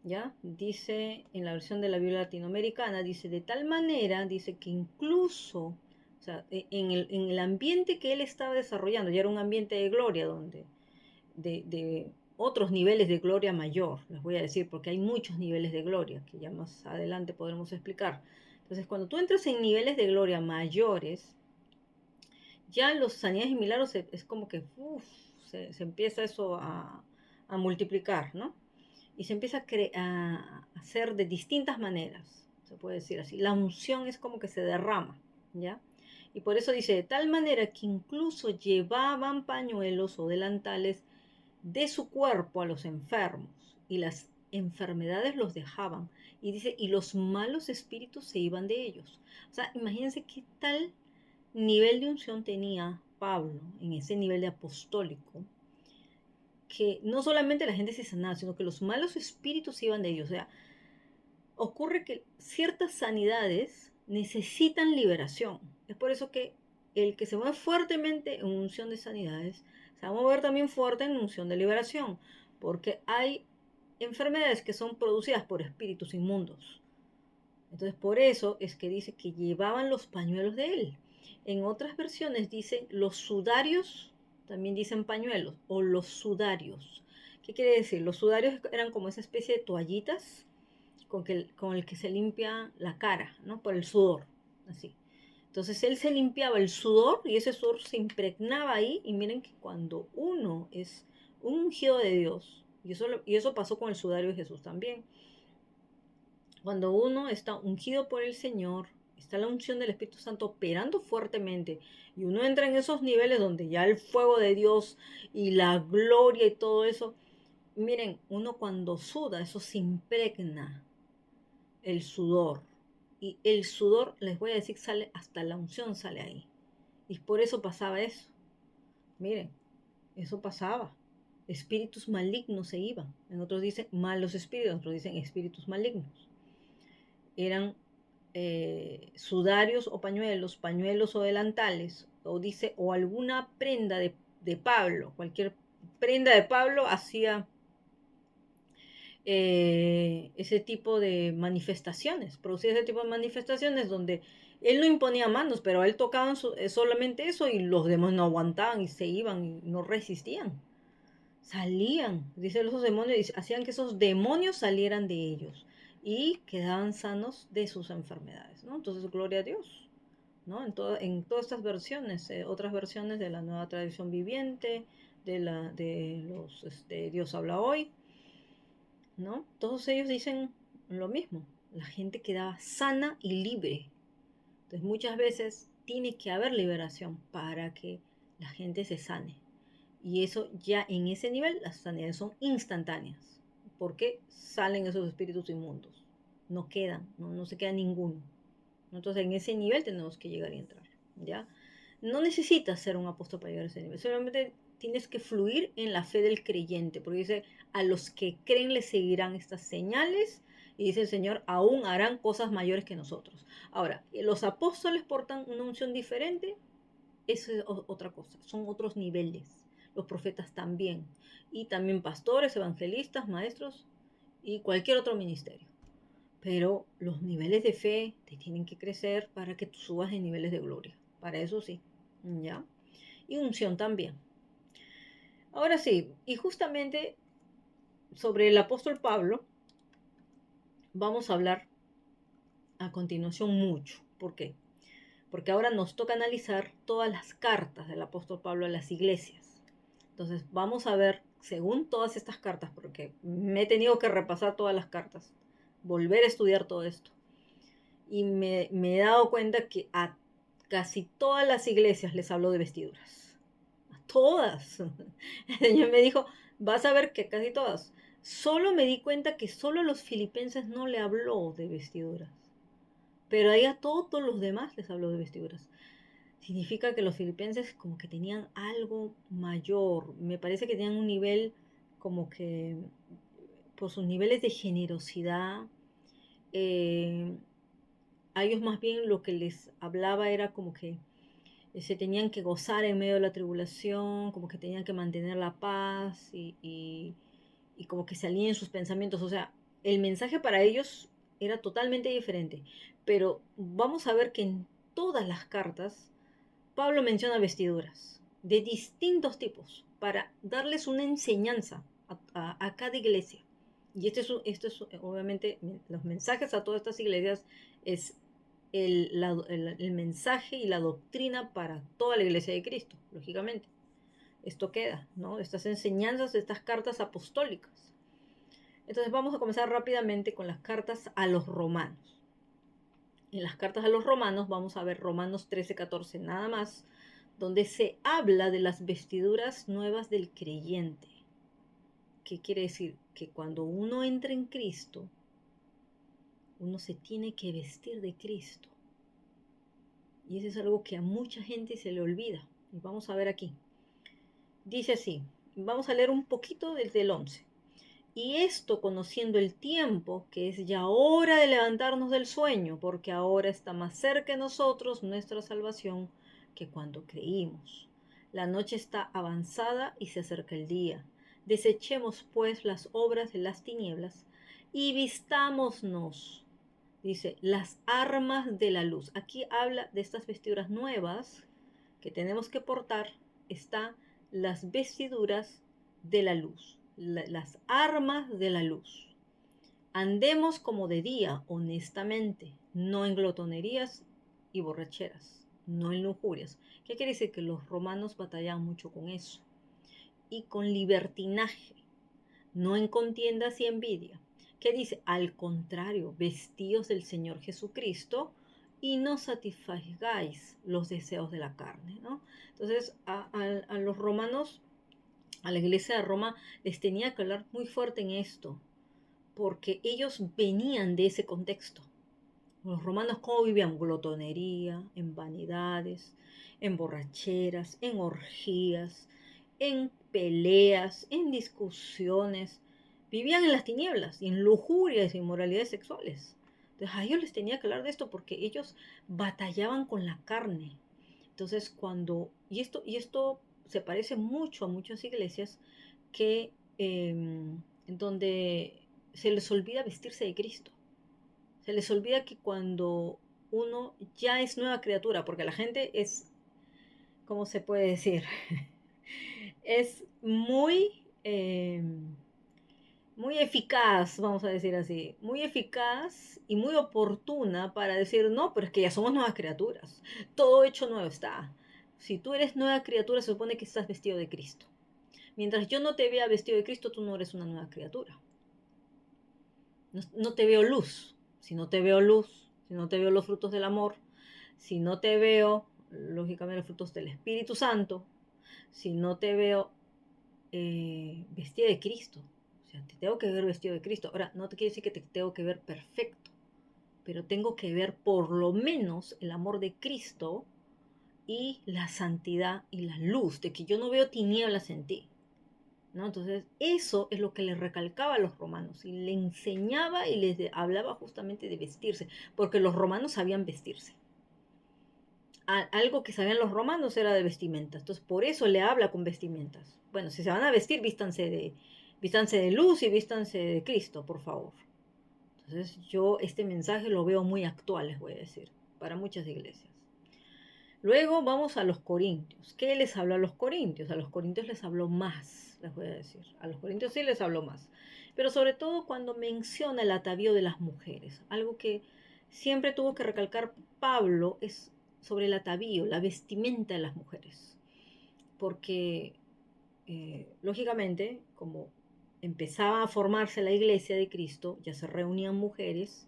¿Ya? Dice en la versión de la Biblia latinoamericana, dice, de tal manera, dice que incluso, o sea, en el ambiente que él estaba desarrollando, ya era un ambiente de gloria, donde, de otros niveles de gloria mayor, les voy a decir, porque hay muchos niveles de gloria, que ya más adelante podremos explicar. Entonces, cuando tú entras en niveles de gloria mayores, ya los sanidades y milagros es como que se empieza eso a multiplicar, ¿no? Y se empieza a hacer de distintas maneras, se puede decir así. La unción es como que se derrama, ¿ya? Y por eso dice, de tal manera que incluso llevaban pañuelos o delantales de su cuerpo a los enfermos y las enfermedades los dejaban. Y dice, y los malos espíritus se iban de ellos. O sea, imagínense qué tal nivel de unción tenía Pablo en ese nivel de apostólico, que no solamente la gente se sanaba, sino que los malos espíritus se iban de ellos. O sea, ocurre que ciertas sanidades necesitan liberación. Es por eso que el que se mueve fuertemente en unción de sanidades, se va a mover también fuerte en unción de liberación, porque hay enfermedades que son producidas por espíritus inmundos. Entonces, por eso es que dice que llevaban los pañuelos de él. En otras versiones dicen los sudarios, también dicen pañuelos, o los sudarios. ¿Qué quiere decir? Los sudarios eran como esa especie de toallitas con el que se limpia la cara, ¿no? Por el sudor, así. Entonces él se limpiaba el sudor y ese sudor se impregnaba ahí. Y miren que cuando uno es un ungido de Dios, y eso pasó con el sudario de Jesús también, cuando uno está ungido por el Señor, está la unción del Espíritu Santo operando fuertemente y uno entra en esos niveles donde ya el fuego de Dios y la gloria y todo eso, miren, uno cuando suda, eso se impregna el sudor. Y el sudor, les voy a decir, sale hasta la unción sale ahí. Y por eso pasaba eso. Miren, eso pasaba. Espíritus malignos se iban. En otros dicen malos espíritus, en otros dicen espíritus malignos. Eran sudarios o pañuelos, pañuelos o delantales, o dice, o alguna prenda de Pablo, cualquier prenda de Pablo hacía ese tipo de manifestaciones, producía ese tipo de manifestaciones donde él no imponía manos, pero él tocaba solamente eso y los demás no aguantaban y se iban y no resistían. Salían, dicen los demonios, hacían que esos demonios salieran de ellos y quedaban sanos de sus enfermedades, ¿no? Entonces, gloria a Dios, ¿no? En todas estas versiones, otras versiones de la Nueva Tradición Viviente, de los Dios habla hoy, ¿no? Todos ellos dicen lo mismo, la gente quedaba sana y libre. Entonces, muchas veces tiene que haber liberación para que la gente se sane. Y eso ya en ese nivel las sanidades son instantáneas, porque salen esos espíritus inmundos, no quedan, no se queda ninguno. Entonces en ese nivel tenemos que llegar y entrar, ¿ya? No necesitas ser un apóstol para llegar a ese nivel, solamente tienes que fluir en la fe del creyente, porque dice, a los que creen les seguirán estas señales, y dice el Señor, aún harán cosas mayores que nosotros. Ahora, los apóstoles portan una unción diferente, eso es otra cosa, son otros niveles. Los profetas también. Y también pastores, evangelistas, maestros y cualquier otro ministerio. Pero los niveles de fe te tienen que crecer para que tú subas en niveles de gloria. Para eso sí. ¿Ya? Y unción también. Ahora sí, y justamente sobre el apóstol Pablo vamos a hablar a continuación mucho. ¿Por qué? Porque ahora nos toca analizar todas las cartas del apóstol Pablo a las iglesias. Entonces vamos a ver, según todas estas cartas, porque me he tenido que repasar todas las cartas volver a estudiar todo esto. Y me he dado cuenta que a casi todas las iglesias les hablo de vestiduras. A todas. El Señor me dijo, vas a ver que casi todas. Solo me di cuenta que solo a los filipenses no le habló de vestiduras. Pero ahí a todos los demás les habló de vestiduras. Significa que los filipenses como que tenían algo mayor. Me parece que tenían un nivel como que por sus niveles de generosidad, eh, a ellos más bien lo que les hablaba era como que se tenían que gozar en medio de la tribulación, como que tenían que mantener la paz y como que se alineen sus pensamientos. O sea, el mensaje para ellos era totalmente diferente. Pero vamos a ver que en todas las cartas Pablo menciona vestiduras de distintos tipos para darles una enseñanza a cada iglesia. Y obviamente los mensajes a todas estas iglesias es el mensaje y la doctrina para toda la iglesia de Cristo, lógicamente. Esto queda, ¿no? Estas enseñanzas, estas cartas apostólicas. Entonces vamos a comenzar rápidamente con las cartas a los romanos. En las cartas a los romanos vamos a ver Romanos 13-14 nada más, donde se habla de las vestiduras nuevas del creyente. ¿Qué quiere decir? Que cuando uno entra en Cristo, uno se tiene que vestir de Cristo. Y eso es algo que a mucha gente se le olvida. Y vamos a ver aquí. Dice así, vamos a leer un poquito desde el 11. Y esto conociendo el tiempo, que es ya hora de levantarnos del sueño, porque ahora está más cerca de nosotros nuestra salvación que cuando creímos. La noche está avanzada y se acerca el día. Desechemos pues las obras de las tinieblas y vistámonos, dice, las armas de la luz. Aquí habla de estas vestiduras nuevas que tenemos que portar. Está las vestiduras de la luz, las armas de la luz. Andemos como de día, honestamente, no en glotonerías y borracheras, no en lujurias. ¿Qué quiere decir? Que los romanos batallaban mucho con eso. Y con libertinaje, no en contiendas y envidia. ¿Qué dice? Al contrario, vestíos del Señor Jesucristo y no satisfagáis los deseos de la carne, ¿no? Entonces, a los romanos, a la iglesia de Roma, les tenía que hablar muy fuerte en esto, porque ellos venían de ese contexto. Los romanos, ¿cómo vivían? Glotonería, en vanidades, en borracheras, en orgías, en peleas, en discusiones. Vivían en las tinieblas y en lujurias e inmoralidades sexuales. Entonces a ellos les tenía que hablar de esto porque ellos batallaban con la carne. Entonces y esto se parece mucho a muchas iglesias que donde se les olvida vestirse de Cristo. Se les olvida que cuando uno ya es nueva criatura, porque la gente es, ¿cómo se puede decir? Es muy eficaz, vamos a decir así, muy eficaz y muy oportuna para decir, no, pero es que ya somos nuevas criaturas, todo hecho nuevo está. Si tú eres nueva criatura, se supone que estás vestido de Cristo. Mientras yo no te vea vestido de Cristo, tú no eres una nueva criatura. No te veo luz. Si no te veo luz, si no te veo los frutos del amor, si no te veo, lógicamente, los frutos del Espíritu Santo, si no te veo vestida de Cristo, o sea, te tengo que ver vestido de Cristo. Ahora, no te quiere decir que te tengo que ver perfecto, pero tengo que ver por lo menos el amor de Cristo y la santidad y la luz, de que yo no veo tinieblas en ti. ¿No? Entonces, eso es lo que le recalcaba a los romanos y le enseñaba y les hablaba justamente de vestirse, porque los romanos sabían vestirse. Algo que sabían los romanos era de vestimentas, entonces por eso le habla con vestimentas. Bueno, si se van a vestir, vístanse de luz y vístanse de Cristo, por favor. Entonces, yo este mensaje lo veo muy actual, les voy a decir, para muchas iglesias. Luego vamos a los corintios. ¿Qué les habló a los corintios? A los corintios les habló más, les voy a decir. A los corintios sí les habló más. Pero sobre todo cuando menciona el atavío de las mujeres. Algo que siempre tuvo que recalcar Pablo es sobre el atavío, la vestimenta de las mujeres. Porque, lógicamente, como empezaba a formarse la iglesia de Cristo, ya se reunían mujeres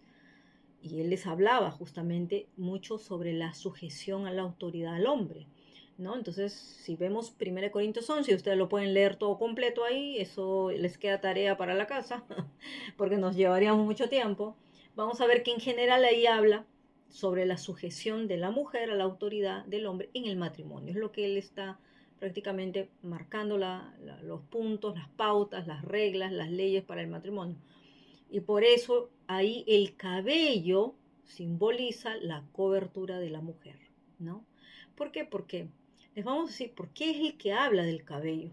y él les hablaba justamente mucho sobre la sujeción a la autoridad al hombre, ¿no? Entonces, si vemos 1 Corintios 11, ustedes lo pueden leer todo completo ahí, eso les queda tarea para la casa, porque nos llevaríamos mucho tiempo. Vamos a ver que en general ahí habla sobre la sujeción de la mujer a la autoridad del hombre en el matrimonio. Es lo que él está prácticamente marcando los puntos, las pautas, las reglas, las leyes para el matrimonio. Y por eso ahí el cabello simboliza la cobertura de la mujer, ¿no? ¿Por qué? Porque les vamos a decir, ¿por qué es el que habla del cabello?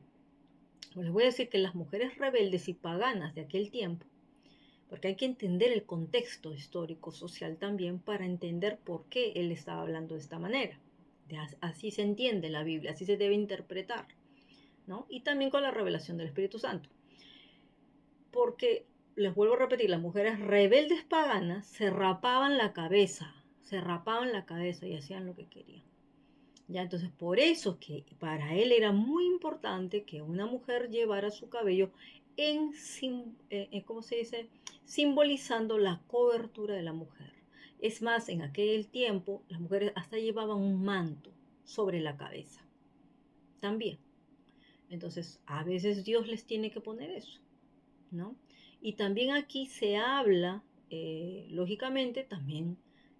Pues les voy a decir que las mujeres rebeldes y paganas de aquel tiempo, porque hay que entender el contexto histórico, social también, para entender por qué él estaba hablando de esta manera. Así se entiende la Biblia, así se debe interpretar, ¿no? Y también con la revelación del Espíritu Santo. Porque, les vuelvo a repetir, las mujeres rebeldes paganas se rapaban la cabeza y hacían lo que querían. Ya, entonces por eso que para él era muy importante que una mujer llevara su cabello ¿cómo se dice? Simbolizando la cobertura de la mujer. Es más, en aquel tiempo las mujeres hasta llevaban un manto sobre la cabeza. También. Entonces, a veces Dios les tiene que poner eso, ¿no? Y también aquí se habla, lógicamente, también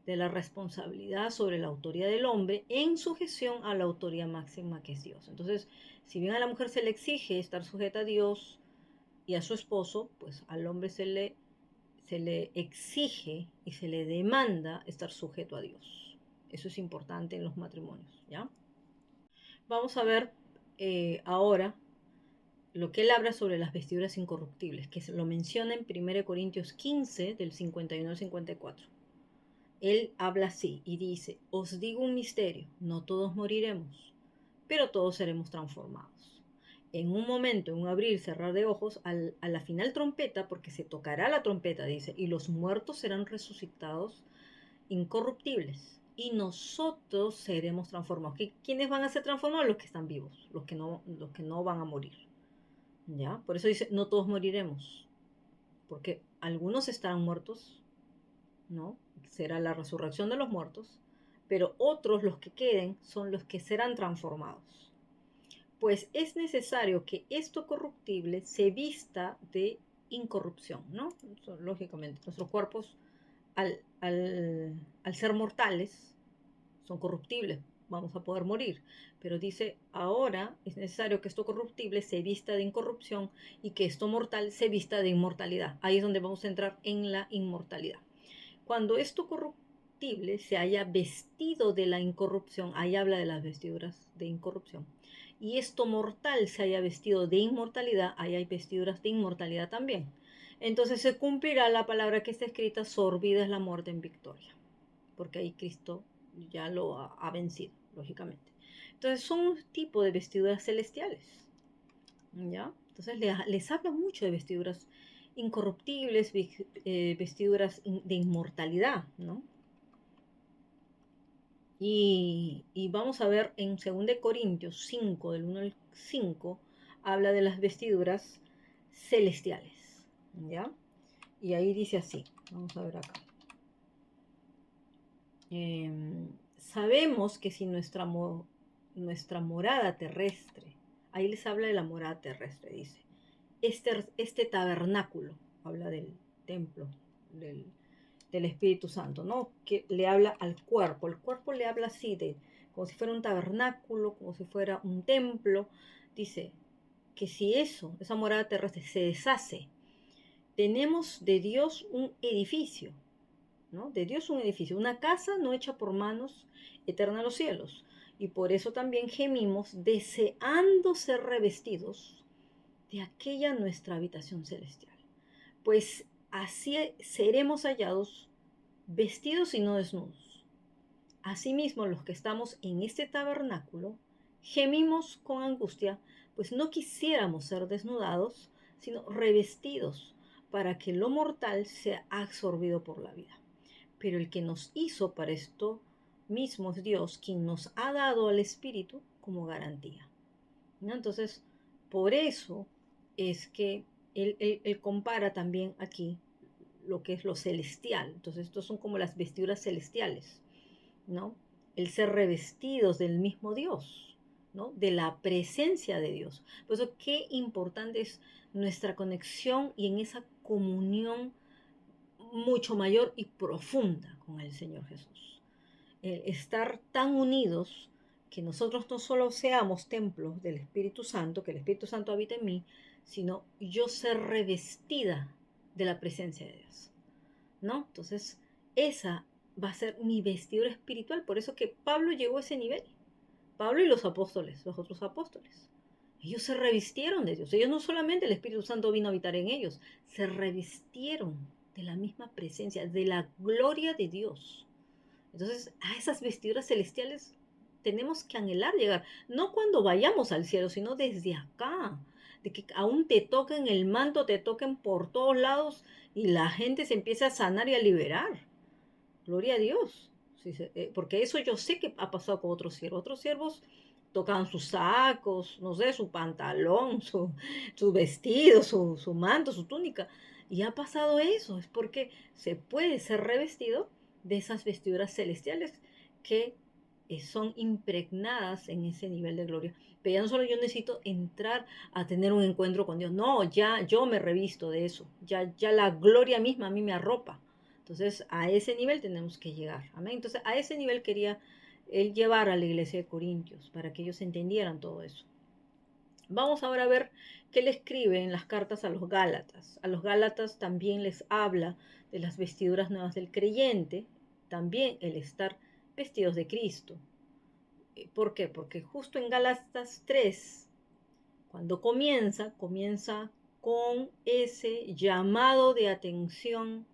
de la responsabilidad sobre la autoridad del hombre en sujeción a la autoridad máxima que es Dios. Entonces, si bien a la mujer se le exige estar sujeta a Dios y a su esposo, pues al hombre se le exige y se le demanda estar sujeto a Dios. Eso es importante en los matrimonios, ¿ya? Vamos a ver ahora lo que él habla sobre las vestiduras incorruptibles, que lo menciona en 1 Corintios 15, del 51 al 54. Él habla así y dice, os digo un misterio, no todos moriremos, pero todos seremos transformados. En un momento, en un abrir y cerrar de ojos, a la final trompeta, porque se tocará la trompeta, dice, y los muertos serán resucitados incorruptibles, y nosotros seremos transformados. ¿Quiénes van a ser transformados? Los que están vivos, los que no van a morir. ¿Ya? Por eso dice, no todos moriremos, porque algunos estarán muertos, ¿no? Será la resurrección de los muertos, pero otros, los que queden, son los que serán transformados. Pues es necesario que esto corruptible se vista de incorrupción, ¿no? Lógicamente, nuestros cuerpos, al ser mortales, son corruptibles, vamos a poder morir. Pero dice, ahora es necesario que esto corruptible se vista de incorrupción y que esto mortal se vista de inmortalidad. Ahí es donde vamos a entrar en la inmortalidad. Cuando esto corruptible se haya vestido de la incorrupción, ahí habla de las vestiduras de incorrupción, y esto mortal se haya vestido de inmortalidad, ahí hay vestiduras de inmortalidad también. Entonces se cumplirá la palabra que está escrita, sorbida es la muerte en victoria, porque ahí Cristo ya lo ha vencido, lógicamente. Entonces son un tipo de vestiduras celestiales, ¿ya? Entonces les habla mucho de vestiduras incorruptibles, vestiduras de inmortalidad, ¿no? Y vamos a ver en 2 Corintios 5, del 1 al 5, habla de las vestiduras celestiales, ¿ya? Y ahí dice así, vamos a ver acá. Sabemos que si nuestra morada terrestre, ahí les habla de la morada terrestre, dice, este tabernáculo, habla del templo, del Espíritu Santo, ¿no? Que le habla al cuerpo. El cuerpo le habla así, como si fuera un tabernáculo, como si fuera un templo. Dice que si esa morada terrestre se deshace, tenemos de Dios un edificio, ¿no? De Dios un edificio, una casa no hecha por manos, eterna a los cielos. Y por eso también gemimos, deseando ser revestidos de aquella nuestra habitación celestial. Pues así seremos hallados vestidos y no desnudos. Asimismo, los que estamos en este tabernáculo, gemimos con angustia, pues no quisiéramos ser desnudados, sino revestidos, para que lo mortal sea absorbido por la vida. Pero el que nos hizo para esto mismo es Dios, quien nos ha dado al Espíritu como garantía, ¿no? Entonces, por eso es que Él compara también aquí lo que es lo celestial. Entonces, estos son como las vestiduras celestiales, ¿no? El ser revestidos del mismo Dios, ¿no? De la presencia de Dios. Por eso, qué importante es nuestra conexión y en esa comunión mucho mayor y profunda con el Señor Jesús. El estar tan unidos que nosotros no solo seamos templos del Espíritu Santo, que el Espíritu Santo habita en mí, sino yo ser revestida de la presencia de Dios, ¿no? Entonces, esa va a ser mi vestidura espiritual. Por eso que Pablo llegó a ese nivel. Pablo y los apóstoles, los otros apóstoles. Ellos se revistieron de Dios. Ellos no solamente el Espíritu Santo vino a habitar en ellos, se revistieron de la misma presencia, de la gloria de Dios. Entonces, a esas vestiduras celestiales tenemos que anhelar llegar. No cuando vayamos al cielo, sino desde acá. De que aún te toquen el manto, te toquen por todos lados y la gente se empieza a sanar y a liberar. Gloria a Dios. Sí, porque eso yo sé que ha pasado con otros siervos. Otros siervos tocaban sus sacos, no sé, su pantalón, su vestido, su manto, su túnica. Y ha pasado eso. Es porque se puede ser revestido de esas vestiduras celestiales que son impregnadas en ese nivel de gloria. Pero ya no solo yo necesito entrar a tener un encuentro con Dios. No, ya yo me revisto de eso. Ya la gloria misma a mí me arropa. Entonces, a ese nivel tenemos que llegar. Amén. Entonces, a ese nivel quería él llevar a la iglesia de Corintios para que ellos entendieran todo eso. Vamos ahora a ver qué le escribe en las cartas a los Gálatas. A los Gálatas también les habla de las vestiduras nuevas del creyente, también el estar vestidos de Cristo. ¿Por qué? Porque justo en Gálatas 3, cuando comienza con ese llamado de atención,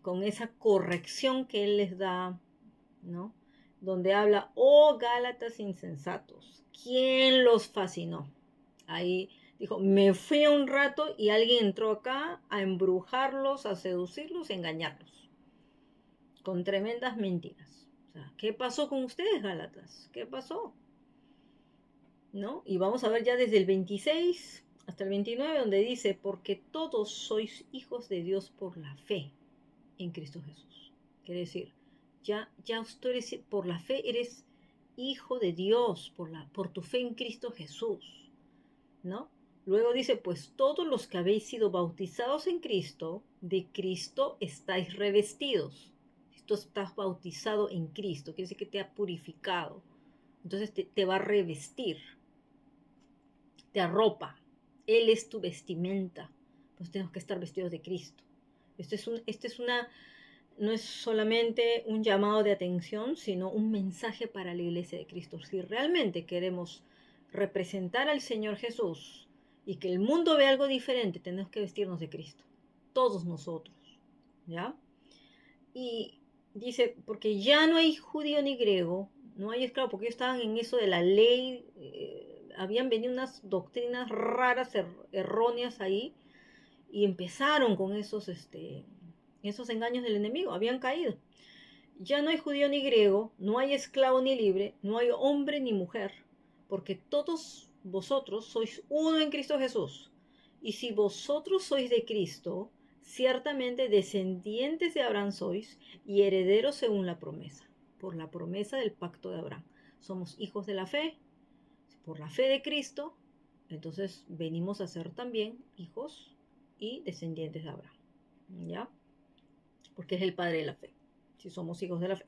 con esa corrección que él les da, ¿no? Donde habla, oh Gálatas insensatos, ¿quién los fascinó? Ahí dijo, me fui un rato y alguien entró acá a embrujarlos, a seducirlos, a engañarlos, con tremendas mentiras. O sea, ¿qué pasó con ustedes, Gálatas? ¿Qué pasó? ¿No? Y vamos a ver ya desde el 26 hasta el 29, donde dice, porque todos sois hijos de Dios por la fe en Cristo Jesús. Quiere decir, ya tú eres, por la fe eres hijo de Dios, por tu fe en Cristo Jesús, ¿no? Luego dice, pues todos los que habéis sido bautizados en Cristo, de Cristo estáis revestidos. Si tú estás bautizado en Cristo, quiere decir que te ha purificado. Entonces te va a revestir, te arropa. Él es tu vestimenta. Pues tenemos que estar vestidos de Cristo. Esto es una no es solamente un llamado de atención, sino un mensaje para la iglesia de Cristo. Si realmente queremos representar al Señor Jesús y que el mundo vea algo diferente, tenemos que vestirnos de Cristo. Todos nosotros, ¿ya? Y dice, porque ya no hay judío ni griego, no hay esclavo, porque ellos estaban en eso de la ley, habían venido unas doctrinas raras, erróneas ahí, y empezaron con esos engaños del enemigo, habían caído. Ya no hay judío ni griego, no hay esclavo ni libre, no hay hombre ni mujer, porque todos vosotros sois uno en Cristo Jesús. Y si vosotros sois de Cristo, ciertamente descendientes de Abraham sois y herederos según la promesa, por la promesa del pacto de Abraham. Somos hijos de la fe, por la fe de Cristo, entonces venimos a ser también hijos y descendientes de Abraham, ¿ya? Porque es el padre de la fe, si somos hijos de la fe.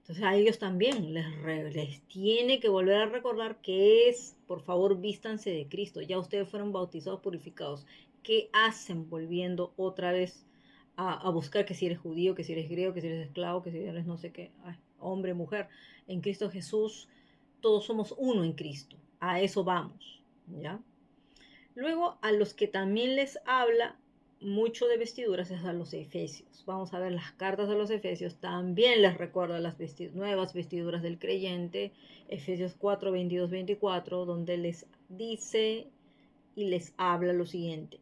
Entonces a ellos también les tiene que volver a recordar que es, por favor, vístanse de Cristo. Ya ustedes fueron bautizados, purificados. ¿Qué hacen volviendo otra vez a buscar que si eres judío, que si eres griego, que si eres esclavo, que si eres no sé qué, hombre, mujer? En Cristo Jesús, todos somos uno en Cristo. A eso vamos, ¿ya? Luego, a los que también les habla mucho de vestiduras es a los efesios. Vamos a ver las cartas de los efesios. También les recuerda las nuevas vestiduras del creyente. Efesios 4, 22, 24, donde les dice y les habla lo siguiente.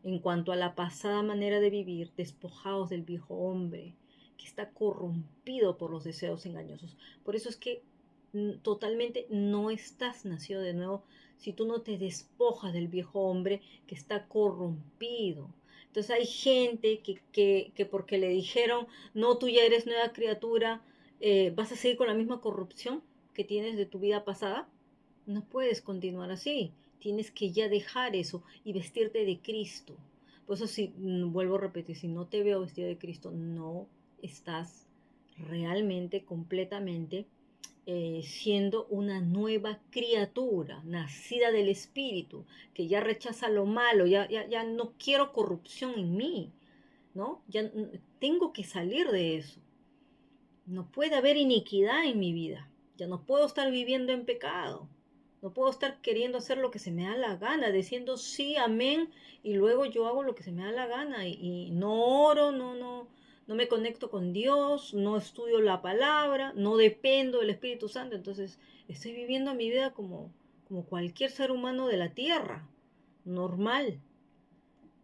En cuanto a la pasada manera de vivir, despojados del viejo hombre, que está corrompido por los deseos engañosos. Por eso es que totalmente no estás nacido de nuevo si tú no te despojas del viejo hombre que está corrompido. Entonces hay gente que porque le dijeron, no, tú ya eres nueva criatura, vas a seguir con la misma corrupción que tienes de tu vida pasada. No puedes continuar así. Tienes que ya dejar eso y vestirte de Cristo. Por eso, si vuelvo a repetir, si no te veo vestido de Cristo, no estás realmente, completamente siendo una nueva criatura, nacida del Espíritu, que ya rechaza lo malo, ya no quiero corrupción en mí, ¿no? Ya tengo que salir de eso. No puede haber iniquidad en mi vida. Ya no puedo estar viviendo en pecado. No puedo estar queriendo hacer lo que se me da la gana, diciendo sí, amén, y luego yo hago lo que se me da la gana y no oro, no me conecto con Dios, no estudio la palabra, no dependo del Espíritu Santo. Entonces estoy viviendo mi vida como cualquier ser humano de la tierra, normal.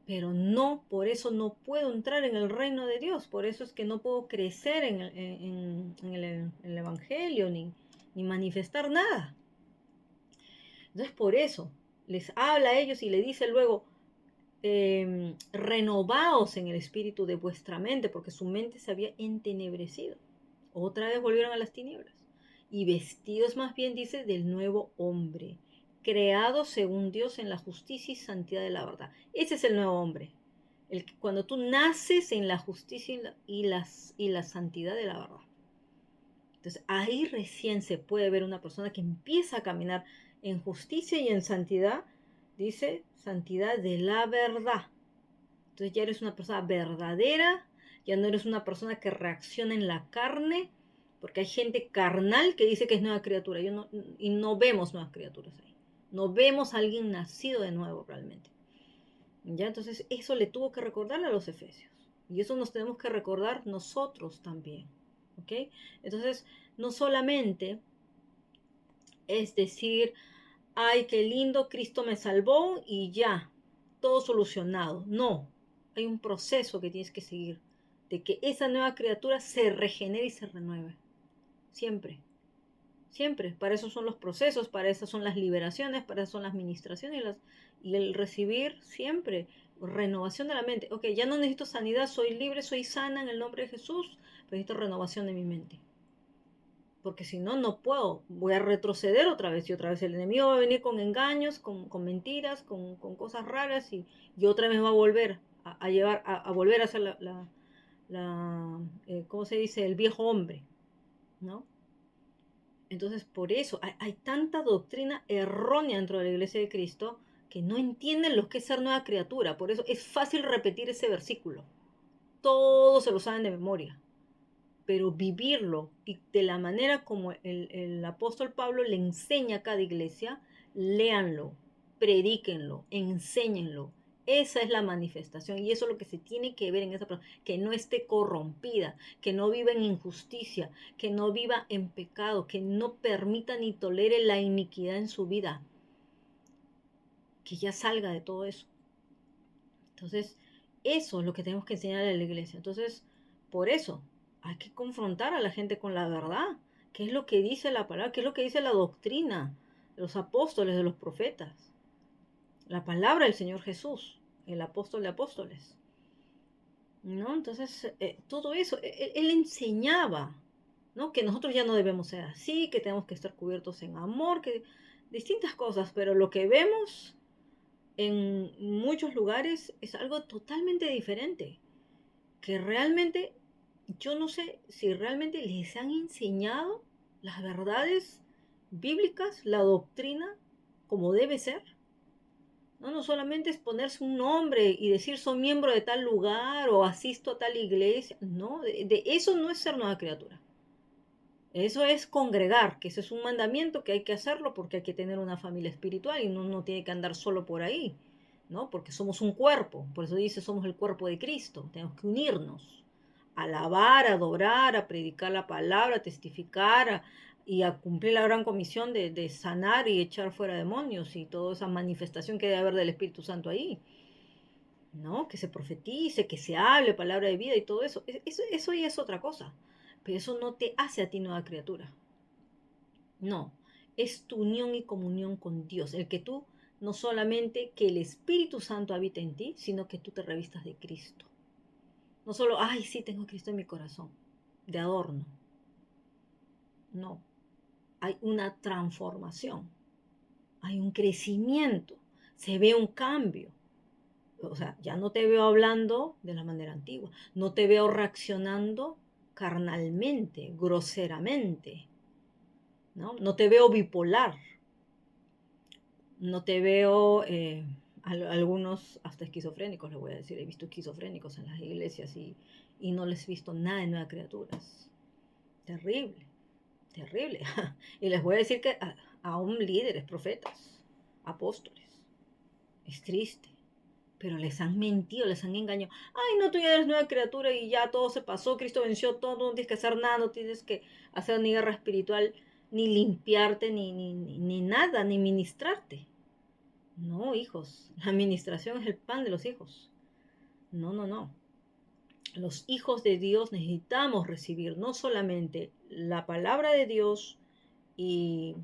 Pero no, por eso no puedo entrar en el reino de Dios, por eso es que no puedo crecer en el Evangelio ni manifestar nada. Entonces por eso les habla a ellos y le dice luego, renovaos en el espíritu de vuestra mente, porque su mente se había entenebrecido. Otra vez volvieron a las tinieblas. Y vestidos más bien, dice, del nuevo hombre, creado según Dios en la justicia y santidad de la verdad. Ese es el nuevo hombre. Cuando tú naces en la justicia y la santidad de la verdad. Entonces ahí recién se puede ver una persona que empieza a caminar en justicia y en santidad, dice, santidad de la verdad. Entonces ya eres una persona verdadera, ya no eres una persona que reacciona en la carne, porque hay gente carnal que dice que es nueva criatura, y no vemos nuevas criaturas ahí. No vemos a alguien nacido de nuevo realmente. ¿Ya? Entonces eso le tuvo que recordar a los efesios. Y eso nos tenemos que recordar nosotros también. ¿Ok? Entonces, no solamente es decir, ay, qué lindo, Cristo me salvó y ya, todo solucionado. No, hay un proceso que tienes que seguir, de que esa nueva criatura se regenere y se renueve. Siempre, siempre. Para eso son los procesos, para eso son las liberaciones, para eso son las ministraciones y el recibir siempre. Renovación de la mente. Ok, ya no necesito sanidad, soy libre, soy sana en el nombre de Jesús, pero necesito renovación de mi mente. Porque si no, no puedo. Voy a retroceder otra vez y otra vez. El enemigo va a venir con engaños, con mentiras, con cosas raras y otra vez va a volver a llevar, a volver a ser ¿cómo se dice? El viejo hombre, ¿no? Entonces, por eso hay tanta doctrina errónea dentro de la iglesia de Cristo que no entienden lo que es ser nueva criatura. Por eso es fácil repetir ese versículo. Todos se lo saben de memoria, pero vivirlo y de la manera como el apóstol Pablo le enseña a cada iglesia, léanlo, predíquenlo, enséñenlo. Esa es la manifestación y eso es lo que se tiene que ver en esa persona, que no esté corrompida, que no viva en injusticia, que no viva en pecado, que no permita ni tolere la iniquidad en su vida, que ya salga de todo eso. Entonces, eso es lo que tenemos que enseñar a la iglesia. Entonces, por eso hay que confrontar a la gente con la verdad. ¿Qué es lo que dice la palabra? ¿Qué es lo que dice la doctrina de los apóstoles, de los profetas? La palabra del Señor Jesús, el apóstol de apóstoles. ¿No? Entonces, todo eso, él enseñaba, ¿no? Que nosotros ya no debemos ser así, que tenemos que estar cubiertos en amor, que distintas cosas, pero lo que vemos en muchos lugares es algo totalmente diferente, que realmente yo no sé si realmente les han enseñado las verdades bíblicas, la doctrina como debe ser. No solamente es ponerse un nombre y decir soy miembro de tal lugar o asisto a tal iglesia. No, de eso no es ser nueva criatura. Eso es congregar, que ese es un mandamiento que hay que hacerlo porque hay que tener una familia espiritual y no tiene que andar solo por ahí, ¿no? Porque somos un cuerpo, por eso dice somos el cuerpo de Cristo, tenemos que unirnos, alabar, adorar, a predicar la palabra, a testificar y a cumplir la gran comisión de sanar y echar fuera demonios y toda esa manifestación que debe haber del Espíritu Santo ahí, ¿no? Que se profetice, que se hable palabra de vida y todo eso, eso ya es otra cosa, pero eso no te hace a ti nueva criatura. No, es tu unión y comunión con Dios, el que tú no solamente que el Espíritu Santo habita en ti, sino que tú te revistas de Cristo. No solo, ay, sí, tengo a Cristo en mi corazón, de adorno. No, hay una transformación, hay un crecimiento, se ve un cambio. O sea, ya no te veo hablando de la manera antigua, no te veo reaccionando carnalmente, groseramente, ¿no? No te veo bipolar, no te veo algunos hasta esquizofrénicos, les voy a decir, he visto esquizofrénicos en las iglesias y no les he visto nada de nuevas criaturas. Terrible, terrible. Y les voy a decir que aún líderes, profetas, apóstoles, es triste. Pero les han mentido, les han engañado. Ay, no, tú ya eres nueva criatura y ya todo se pasó, Cristo venció todo, no tienes que hacer nada, no tienes que hacer ni guerra espiritual, ni limpiarte, ni nada, ni ministrarte. No, hijos, la administración es el pan de los hijos. No, no, no. Los hijos de Dios necesitamos recibir no solamente la palabra de Dios y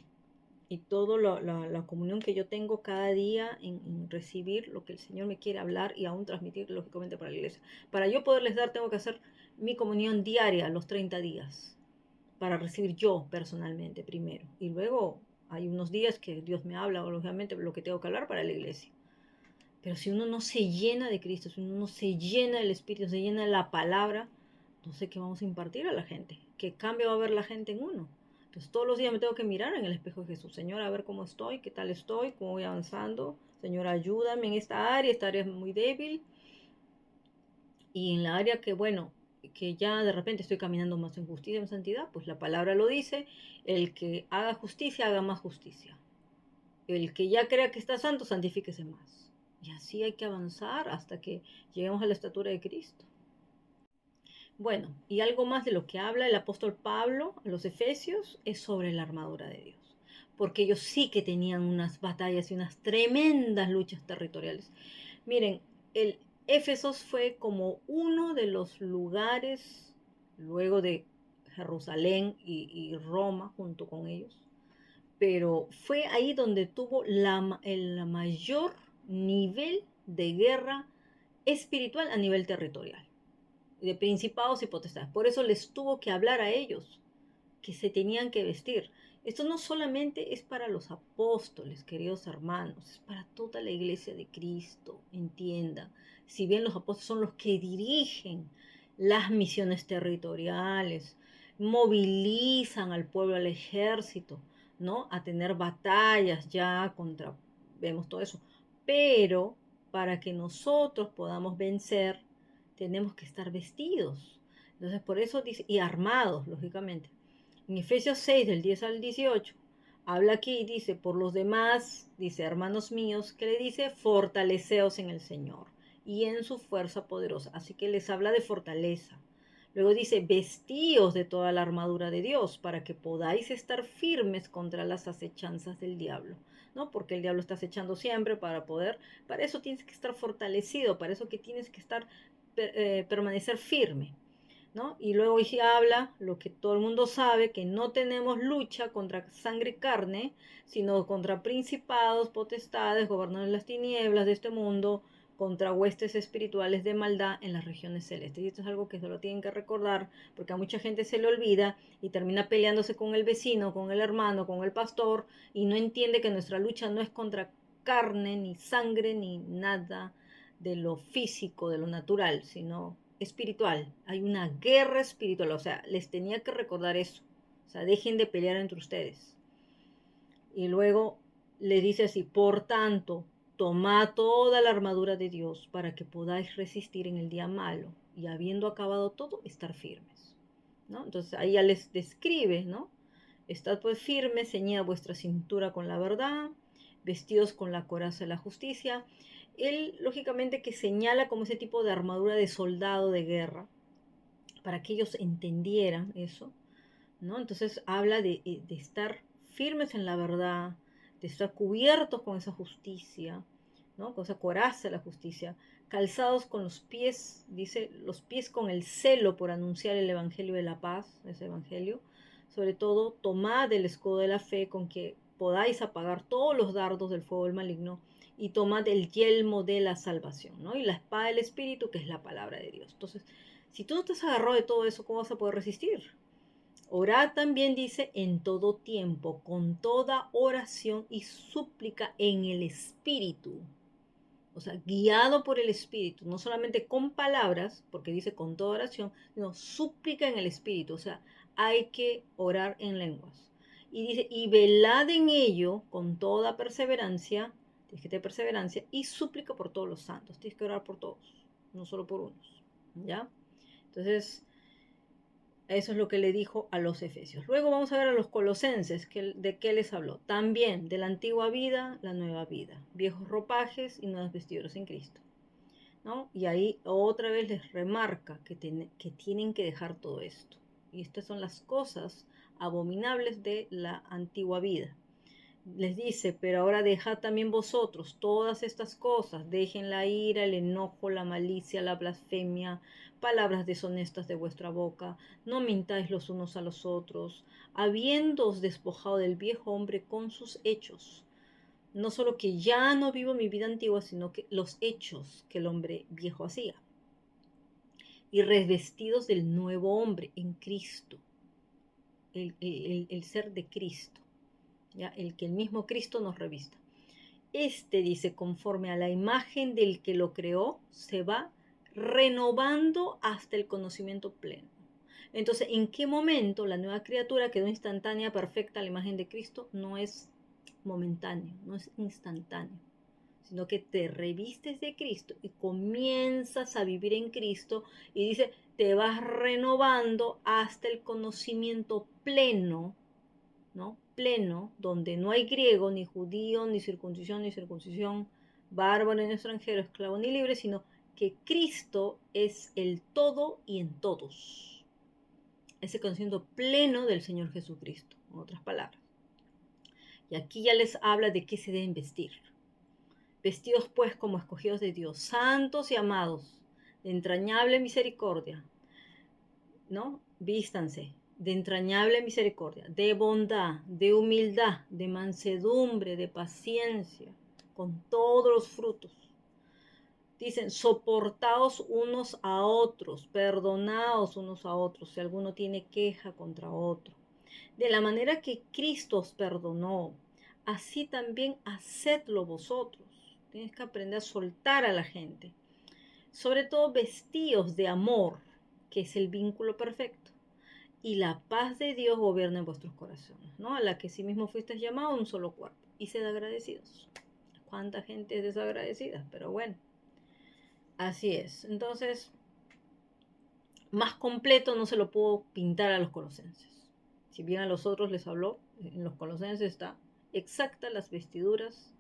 toda la comunión que yo tengo cada día en recibir lo que el Señor me quiere hablar y aún transmitir, lógicamente, para la iglesia. Para yo poderles dar, tengo que hacer mi comunión diaria los 30 días, para recibir yo personalmente primero. Y luego hay unos días que Dios me habla, lógicamente, lo que tengo que hablar para la iglesia. Pero si uno no se llena de Cristo, si uno no se llena del Espíritu, se llena de la palabra, no sé qué vamos a impartir a la gente. ¿Qué cambio va a ver la gente en uno? Entonces todos los días me tengo que mirar en el espejo de Jesús. Señor, a ver cómo estoy, qué tal estoy, cómo voy avanzando. Señor, ayúdame en esta área es muy débil. Y en la área que, bueno, que ya de repente estoy caminando más en justicia, en santidad, pues la palabra lo dice, el que haga justicia, haga más justicia. El que ya crea que está santo, santifíquese más. Y así hay que avanzar hasta que lleguemos a la estatura de Cristo. Bueno, y algo más de lo que habla el apóstol Pablo a los Efesios es sobre la armadura de Dios. Porque ellos sí que tenían unas batallas y unas tremendas luchas territoriales. Miren, el Éfesos fue como uno de los lugares, luego de Jerusalén y Roma junto con ellos, pero fue ahí donde tuvo el mayor nivel de guerra espiritual a nivel territorial, de principados y potestades. Por eso les tuvo que hablar a ellos, que se tenían que vestir. Esto no solamente es para los apóstoles, queridos hermanos, es para toda la iglesia de Cristo, entienda. Si bien los apóstoles son los que dirigen las misiones territoriales, movilizan al pueblo, al ejército, ¿no? A tener batallas ya contra, vemos todo eso. Pero para que nosotros podamos vencer, tenemos que estar vestidos. Entonces, por eso dice, y armados, lógicamente. En Efesios 6, del 10 al 18, habla aquí y dice, por los demás, dice, hermanos míos, que le dice, fortaleceos en el Señor y en su fuerza poderosa. Así que les habla de fortaleza. Luego dice, vestíos de toda la armadura de Dios para que podáis estar firmes contra las acechanzas del diablo, ¿no? Porque el diablo está acechando siempre para eso tienes que estar fortalecido, para eso que tienes que estar, permanecer firme. ¿No? Y luego se habla lo que todo el mundo sabe, que no tenemos lucha contra sangre y carne, sino contra principados, potestades, gobernadores de las tinieblas de este mundo, contra huestes espirituales de maldad en las regiones celestes. Y esto es algo que se lo tienen que recordar, porque a mucha gente se le olvida y termina peleándose con el vecino, con el hermano, con el pastor, y no entiende que nuestra lucha no es contra carne, ni sangre, ni nada de lo físico, de lo natural, sino espiritual. Hay una guerra espiritual. O sea, les tenía que recordar eso. O sea, dejen de pelear entre ustedes. Y luego le dice así, por tanto, tomad toda la armadura de Dios para que podáis resistir en el día malo y habiendo acabado todo, estar firmes. ¿No? Entonces ahí ya les describe, ¿no? Estad pues firmes, ceñida vuestra cintura con la verdad, vestidos con la coraza de la justicia. Él, lógicamente, que señala como ese tipo de armadura de soldado de guerra, para que ellos entendieran eso, ¿no? Entonces habla de estar firmes en la verdad, de estar cubiertos con esa justicia, ¿no? Con esa coraza de la justicia, calzados con los pies, dice, los pies con el celo por anunciar el evangelio de la paz, ese evangelio. O sobre todo, tomad el escudo de la fe con que podáis apagar todos los dardos del fuego del maligno y tomad el yelmo de la salvación, ¿no? Y la espada del Espíritu, que es la palabra de Dios. Entonces, si tú no te has agarrado de todo eso, ¿cómo vas a poder resistir? Orad también dice en todo tiempo, con toda oración y súplica en el Espíritu. O sea, guiado por el Espíritu, no solamente con palabras, porque dice con toda oración, sino súplica en el Espíritu. O sea, hay que orar en lenguas. Y dice, y velad en ello con toda perseverancia, tienes que tener perseverancia, y súplica por todos los santos. Tienes que orar por todos, no solo por unos. ¿Ya? Entonces, eso es lo que le dijo a los efesios. Luego vamos a ver a los colosenses, de qué les habló. También de la antigua vida, la nueva vida. Viejos ropajes y nuevas vestiduras en Cristo, ¿no? Y ahí otra vez les remarca que tienen que dejar todo esto. Y estas son las cosas abominables de la antigua vida. Les dice, pero ahora dejad también vosotros todas estas cosas, dejen la ira, el enojo, la malicia, la blasfemia, palabras deshonestas de vuestra boca, no mintáis los unos a los otros, habiéndoos despojado del viejo hombre con sus hechos. No solo que ya no vivo mi vida antigua, sino que los hechos que el hombre viejo hacía. Y revestidos del nuevo hombre en Cristo, el ser de Cristo. ¿Ya? El que el mismo Cristo nos revista. Este, dice, conforme a la imagen del que lo creó, se va renovando hasta el conocimiento pleno. Entonces, ¿en qué momento la nueva criatura quedó instantánea, perfecta a la imagen de Cristo? No es momentáneo, no es instantáneo, sino que te revistes de Cristo y comienzas a vivir en Cristo y dice, te vas renovando hasta el conocimiento pleno, ¿no? Pleno, donde no hay griego, ni judío, ni circuncisión, bárbaro, ni extranjero, esclavo, ni libre, sino que Cristo es el todo y en todos. Ese conocimiento pleno del Señor Jesucristo, en otras palabras. Y aquí ya les habla de qué se deben vestir. Vestidos pues como escogidos de Dios, santos y amados, de entrañable misericordia, ¿no? Vístanse de entrañable misericordia, de bondad, de humildad, de mansedumbre, de paciencia, con todos los frutos. Dicen, soportaos unos a otros, perdonaos unos a otros, si alguno tiene queja contra otro. De la manera que Cristo os perdonó, así también hacedlo vosotros. Tienes que aprender a soltar a la gente. Sobre todo vestíos de amor, que es el vínculo perfecto. Y la paz de Dios gobierna en vuestros corazones, ¿no? A la que sí mismo fuisteis llamados a un solo cuerpo. Y sed agradecidos. ¿Cuánta gente es desagradecida? Pero bueno, así es. Entonces, más completo no se lo puedo pintar a los colosenses. Si bien a los otros les habló, en los colosenses está exacta las vestiduras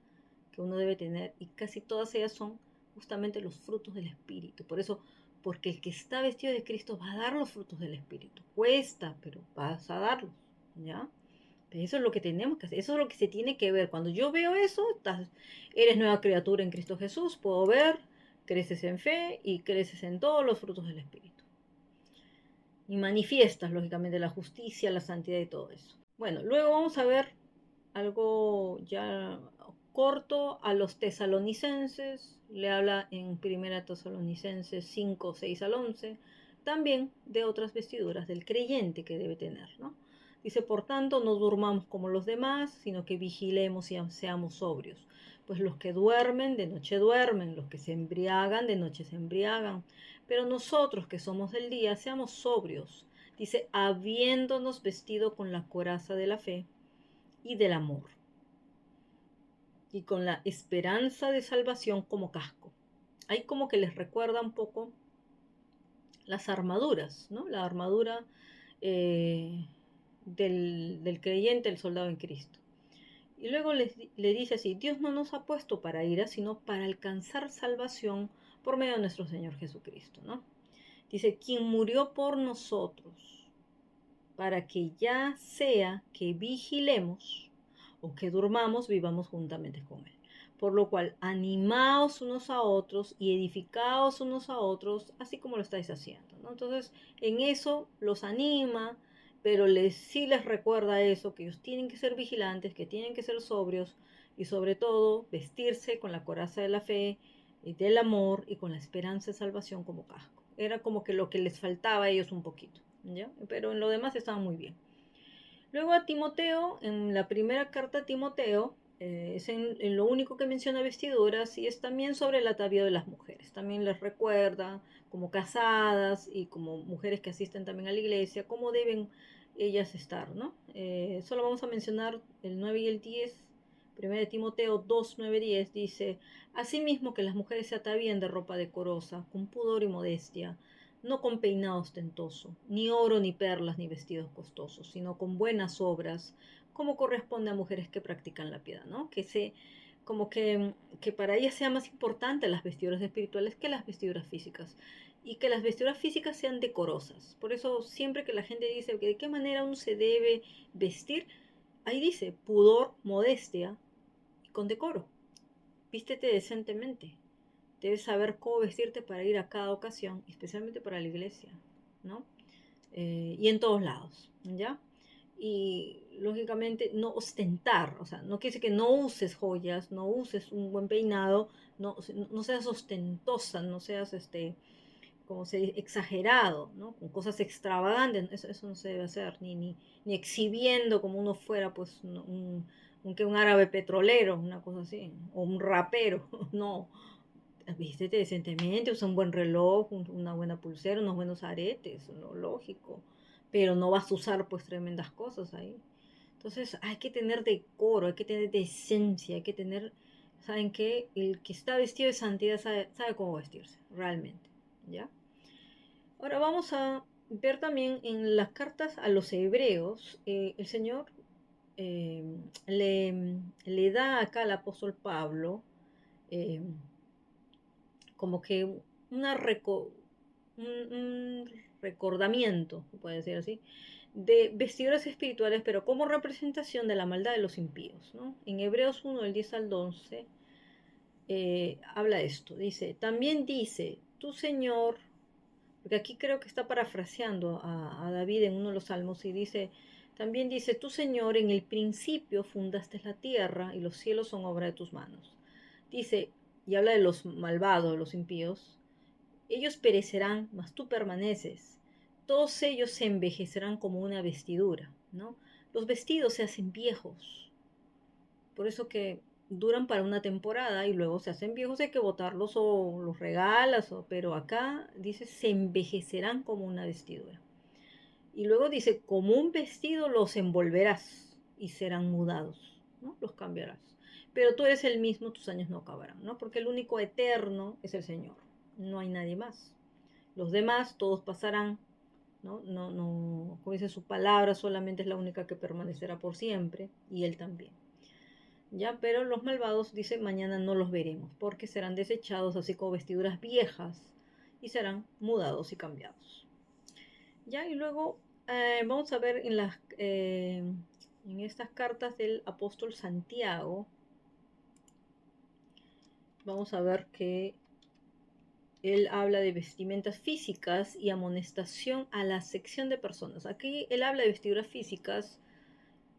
que uno debe tener y casi todas ellas son justamente los frutos del Espíritu. Por eso, porque el que está vestido de Cristo va a dar los frutos del Espíritu. Cuesta, pero vas a darlos, ¿ya? Pero eso es lo que tenemos que hacer, eso es lo que se tiene que ver. Cuando yo veo eso, eres nueva criatura en Cristo Jesús, puedo ver, creces en fe y creces en todos los frutos del Espíritu. Y manifiestas, lógicamente, la justicia, la santidad y todo eso. Bueno, luego vamos a ver algo ya corto a los tesalonicenses, le habla en 1 Tesalonicenses 5, 6 al 11, también de otras vestiduras del creyente que debe tener, ¿no? Dice, por tanto, no durmamos como los demás, sino que vigilemos y seamos sobrios. Pues los que duermen, de noche duermen, los que se embriagan, de noche se embriagan. Pero nosotros que somos del día, seamos sobrios. Dice, habiéndonos vestido con la coraza de la fe y del amor, y con la esperanza de salvación como casco. Ahí como que les recuerda un poco las armaduras, ¿no? La armadura del creyente, el soldado en Cristo. Y luego le dice así, Dios no nos ha puesto para ira, sino para alcanzar salvación por medio de nuestro Señor Jesucristo, ¿no? Dice, quien murió por nosotros, para que ya sea que vigilemos o que durmamos, vivamos juntamente con Él. Por lo cual, animaos unos a otros y edificaos unos a otros, así como lo estáis haciendo, ¿no? Entonces, en eso los anima, pero sí les recuerda eso, que ellos tienen que ser vigilantes, que tienen que ser sobrios y sobre todo vestirse con la coraza de la fe y del amor y con la esperanza de salvación como casco. Era como que lo que les faltaba a ellos un poquito, ¿ya? Pero en lo demás estaban muy bien. Luego a Timoteo, en la primera carta a Timoteo, es en lo único que menciona vestiduras y es también sobre el atavío de las mujeres. También les recuerda como casadas y como mujeres que asisten también a la iglesia, cómo deben ellas estar, ¿no? Solo vamos a mencionar el 9 y el 10. Primero de Timoteo 2, 9, 10 dice, asimismo que las mujeres se atavíen de ropa decorosa, con pudor y modestia, no con peinado ostentoso, ni oro, ni perlas, ni vestidos costosos, sino con buenas obras, como corresponde a mujeres que practican la piedad, ¿no? Como que para ellas sea más importante las vestiduras espirituales que las vestiduras físicas, y que las vestiduras físicas sean decorosas. Por eso siempre que la gente dice que de qué manera uno se debe vestir, ahí dice pudor, modestia y con decoro. Vístete decentemente. Debes saber cómo vestirte para ir a cada ocasión, especialmente para la iglesia, ¿no? Y en todos lados, ¿ya? Y lógicamente no ostentar, o sea, no quiere decir que no uses joyas, no uses un buen peinado, no seas ostentosa, no seas, como se dice, exagerado, ¿no? Con cosas extravagantes, eso no se debe hacer, ni exhibiendo como uno fuera, pues, un árabe petrolero, una cosa así, o un rapero, no, vístete decentemente, usa un buen reloj, una buena pulsera, unos buenos aretes, lo lógico, pero no vas a usar pues tremendas cosas ahí. Entonces hay que tener decoro, hay que tener decencia, hay que tener, ¿saben qué? El que está vestido de santidad sabe cómo vestirse, realmente, ¿ya? Ahora vamos a ver también en las cartas a los hebreos, el Señor eh, le da acá al apóstol Pablo, eh, como que una un recordamiento, se puede decir así, de vestiduras espirituales, pero como representación de la maldad de los impíos, ¿no? En Hebreos 1, del 10 al 11, habla esto, dice, también dice, tu Señor, porque aquí creo que está parafraseando a David en uno de los salmos y dice, también dice, tu Señor, en el principio fundaste la tierra y los cielos son obra de tus manos. Dice, y habla de los malvados, de los impíos, ellos perecerán, mas tú permaneces. Todos ellos se envejecerán como una vestidura, ¿no? Los vestidos se hacen viejos, por eso que duran para una temporada y luego se hacen viejos, hay que botarlos o los regalas, pero acá dice se envejecerán como una vestidura. Y luego dice, como un vestido los envolverás y serán mudados, ¿no? Los cambiarás. Pero tú eres el mismo, tus años no acabarán, ¿no? Porque el único eterno es el Señor, no hay nadie más. Los demás, todos pasarán, ¿no? No, como dice su palabra, solamente es la única que permanecerá por siempre, y Él también. ¿Ya? Pero los malvados, dice, mañana no los veremos, porque serán desechados así como vestiduras viejas, y serán mudados y cambiados. ¿Ya? Y luego vamos a ver en estas cartas del apóstol Santiago, vamos a ver que él habla de vestimentas físicas y amonestación a la sección de personas. Aquí él habla de vestiduras físicas,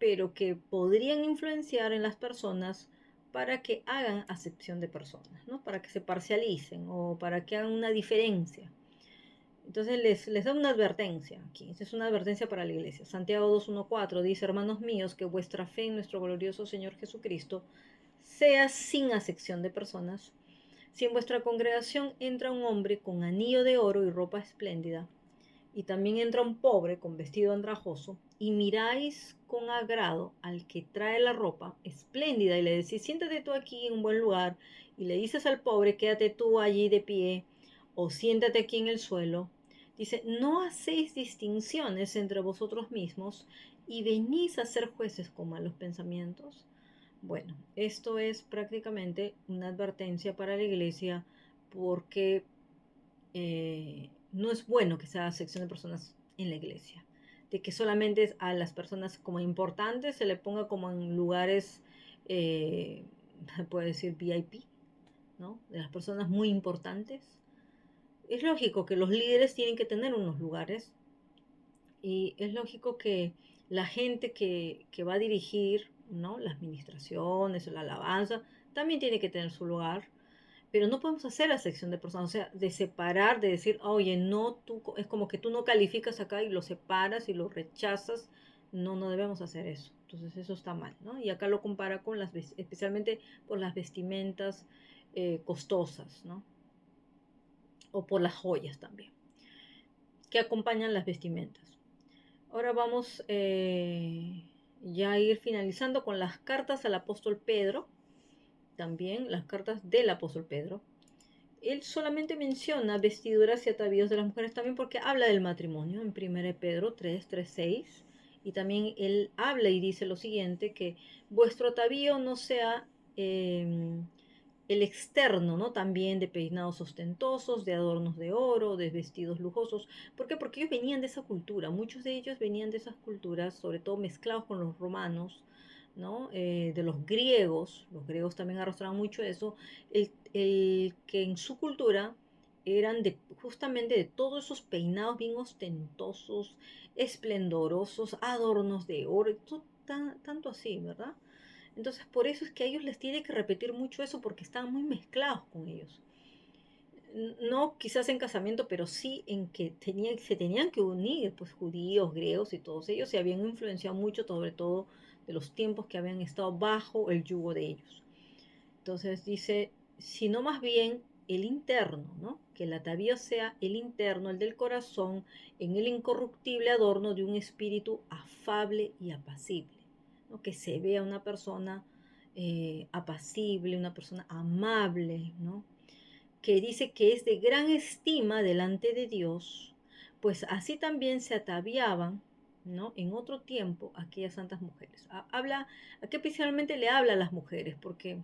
pero que podrían influenciar en las personas para que hagan acepción de personas, ¿no? Para que se parcialicen o para que hagan una diferencia. Entonces les da una advertencia aquí. Esta es una advertencia para la iglesia. Santiago 2:1-4 dice, hermanos míos, que vuestra fe en nuestro glorioso Señor Jesucristo sea sin acepción de personas. Si en vuestra congregación entra un hombre con anillo de oro y ropa espléndida, y también entra un pobre con vestido andrajoso, y miráis con agrado al que trae la ropa espléndida, y le decís, siéntate tú aquí en un buen lugar, y le dices al pobre, quédate tú allí de pie, o siéntate aquí en el suelo, dice, no hacéis distinciones entre vosotros mismos, y venís a ser jueces con malos pensamientos. Bueno, esto es prácticamente una advertencia para la iglesia porque no es bueno que se haga sección de personas en la iglesia. De que solamente a las personas como importantes se le ponga como en lugares, eh, puede decir VIP, ¿no? De las personas muy importantes. Es lógico que los líderes tienen que tener unos lugares Y es lógico que la gente que va a dirigir, ¿no? Las administraciones, la alabanza, también tiene que tener su lugar, pero no podemos hacer la sección de personas, o sea, de separar, de decir, oye, no, tú, es como que tú no calificas acá y lo separas y lo rechazas. No, no debemos hacer eso. Entonces eso está mal, ¿no? Y acá lo compara con especialmente por las vestimentas costosas, ¿no? O por las joyas también, que acompañan las vestimentas. Ahora vamos ya a ir finalizando con las cartas al apóstol Pedro, también las cartas del apóstol Pedro. Él solamente menciona vestiduras y atavíos de las mujeres también porque habla del matrimonio en 1 Pedro 3, 3, 6. Y también él habla y dice lo siguiente, que vuestro atavío no sea el externo, ¿no? También de peinados ostentosos, de adornos de oro, de vestidos lujosos. ¿Por qué? Porque ellos venían de esa cultura, muchos de ellos venían de esas culturas, sobre todo mezclados con los romanos, ¿no? De los griegos también arrastraban mucho eso, el que en su cultura eran de justamente de todos esos peinados bien ostentosos, esplendorosos, adornos de oro, tanto así, ¿verdad? Entonces, por eso es que a ellos les tiene que repetir mucho eso porque están muy mezclados con ellos. No quizás en casamiento, pero sí en que se tenían que unir, pues judíos, griegos y todos ellos se habían influenciado mucho, sobre todo de los tiempos que habían estado bajo el yugo de ellos. Entonces dice, sino más bien el interno, ¿no? Que el atavío sea el interno, el del corazón, en el incorruptible adorno de un espíritu afable y apacible, ¿no? Que se vea una persona apacible, una persona amable, ¿no? Que dice que es de gran estima delante de Dios, pues así también se ataviaban, ¿no? En otro tiempo aquellas santas mujeres. Aquí especialmente le habla a las mujeres, porque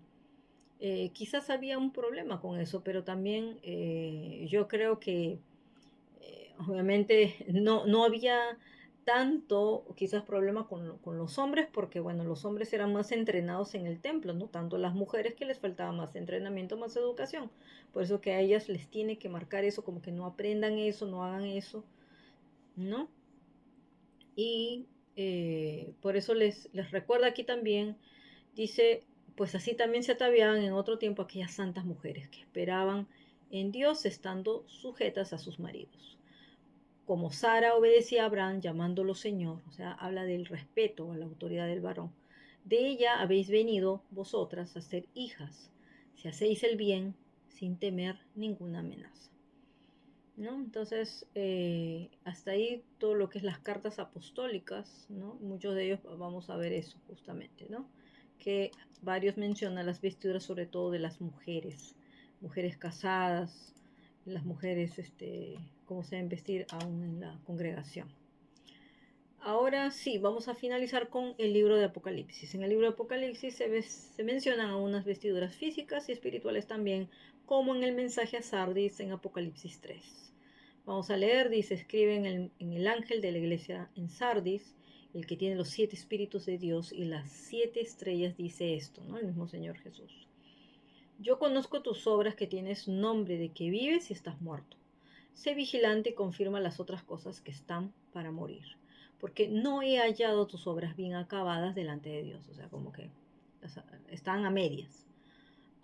quizás había un problema con eso, pero también yo creo que obviamente no había tanto quizás problema con los hombres, porque bueno, los hombres eran más entrenados en el templo, no tanto las mujeres que les faltaba más entrenamiento, más educación. Por eso que a ellas les tiene que marcar eso, como que no aprendan eso, no hagan eso, ¿no? Y por eso les recuerda aquí también, dice, pues así también se ataviaban en otro tiempo aquellas santas mujeres que esperaban en Dios estando sujetas a sus maridos. Como Sara obedecía a Abraham llamándolo Señor, o sea, habla del respeto a la autoridad del varón. De ella habéis venido vosotras a ser hijas, si hacéis el bien sin temer ninguna amenaza. ¿No? Entonces, hasta ahí todo lo que es las cartas apostólicas, ¿no? Muchos de ellos vamos a ver eso justamente, ¿no? Que varios mencionan las vestiduras sobre todo de las mujeres, mujeres casadas, las mujeres, cómo se deben vestir aún en la congregación. Ahora sí, vamos a finalizar con el libro de Apocalipsis. En el libro de Apocalipsis se mencionan algunas vestiduras físicas y espirituales también, como en el mensaje a Sardis en Apocalipsis 3. Vamos a leer, dice, escribe en el ángel de la iglesia en Sardis, el que tiene los 7 espíritus de Dios y las 7 estrellas, dice esto, ¿no? El mismo Señor Jesús. Yo conozco tus obras, que tienes nombre de que vives y estás muerto. Sé vigilante y confirma las otras cosas que están para morir, porque no he hallado tus obras bien acabadas delante de Dios. O sea, como que están a medias.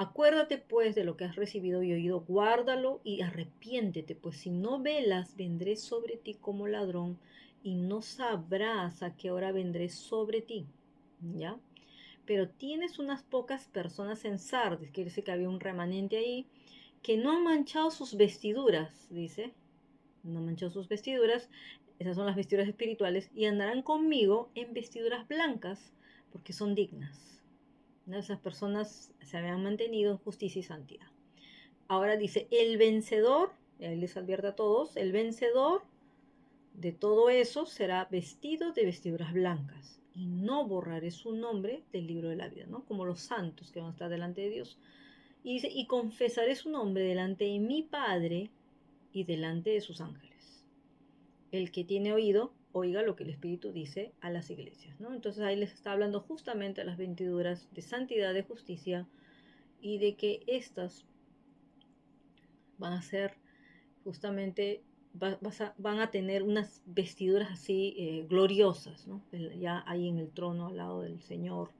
Acuérdate pues de lo que has recibido y oído, guárdalo y arrepiéntete, pues si no velas, vendré sobre ti como ladrón y no sabrás a qué hora vendré sobre ti. ¿Ya? Pero tienes unas pocas personas en Sardis, quiere decir que había un remanente ahí, que no han manchado sus vestiduras, dice, no han manchado sus vestiduras, esas son las vestiduras espirituales, y andarán conmigo en vestiduras blancas, porque son dignas. ¿No? Esas personas se habían mantenido en justicia y santidad. Ahora dice, el vencedor, él les advierte a todos, el vencedor de todo eso será vestido de vestiduras blancas, y no borraré su nombre del libro de la vida, ¿no? Como los santos que van a estar delante de Dios. Y dice, y confesaré su nombre delante de mi Padre y delante de sus ángeles. El que tiene oído, oiga lo que el Espíritu dice a las iglesias, ¿no? Entonces ahí les está hablando justamente a las vestiduras de santidad, de justicia, y de que estas van a ser justamente van a tener unas vestiduras así gloriosas, ¿no? Ya ahí en el trono al lado del Señor,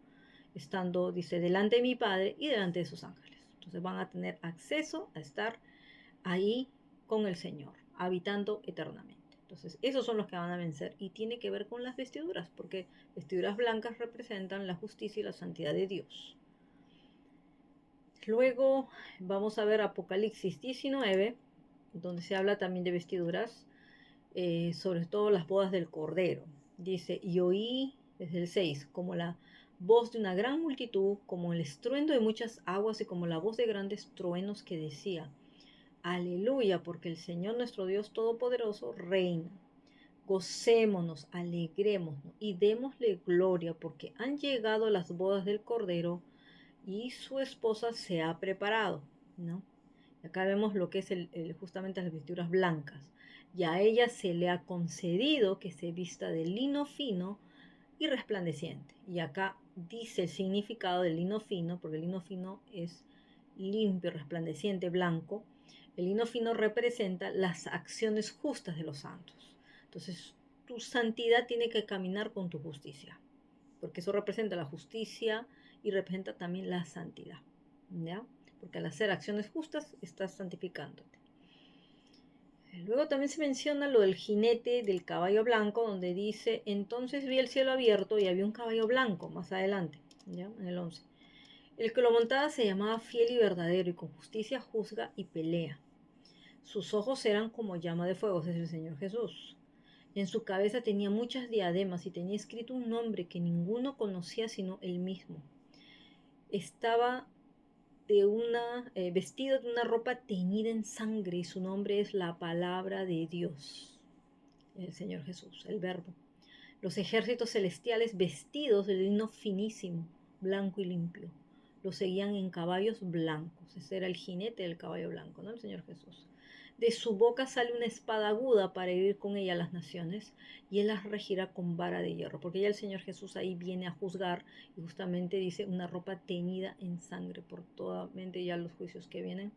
estando, dice, delante de mi Padre y delante de sus ángeles. Entonces van a tener acceso a estar ahí con el Señor, habitando eternamente. Entonces, esos son los que van a vencer y tiene que ver con las vestiduras, porque vestiduras blancas representan la justicia y la santidad de Dios. Luego vamos a ver Apocalipsis 19, donde se habla también de vestiduras, sobre todo las bodas del Cordero. Dice, y oí desde el 6, como la voz de una gran multitud, como el estruendo de muchas aguas y como la voz de grandes truenos que decía, aleluya, porque el Señor nuestro Dios Todopoderoso reina. Gocémonos, alegrémonos y démosle gloria, porque han llegado las bodas del Cordero y su esposa se ha preparado, ¿no? Acá vemos lo que es justamente las vestiduras blancas. Y a ella se le ha concedido que se vista de lino fino y resplandeciente. Y acá dice el significado del lino fino, porque el lino fino es limpio, resplandeciente, blanco. El lino fino representa las acciones justas de los santos. Entonces, tu santidad tiene que caminar con tu justicia, porque eso representa la justicia y representa también la santidad, ¿ya? Porque al hacer acciones justas estás santificándote. Luego también se menciona lo del jinete del caballo blanco, donde dice, entonces vi el cielo abierto y había un caballo blanco más adelante, ¿ya? En el 11. El que lo montaba se llamaba fiel y verdadero y con justicia juzga y pelea. Sus ojos eran como llama de fuego, es el Señor Jesús. En su cabeza tenía muchas diademas y tenía escrito un nombre que ninguno conocía sino él mismo. Estaba vestido de una ropa teñida en sangre y su nombre es la palabra de Dios, el Señor Jesús, el Verbo. Los ejércitos celestiales vestidos de lino finísimo, blanco y limpio, lo seguían en caballos blancos. Ese era el jinete del caballo blanco, ¿no? El Señor Jesús. De su boca sale una espada aguda para herir con ella a las naciones, y él las regirá con vara de hierro, porque ya el Señor Jesús ahí viene a juzgar, y justamente dice una ropa teñida en sangre por toda mente, ya los juicios que vienen.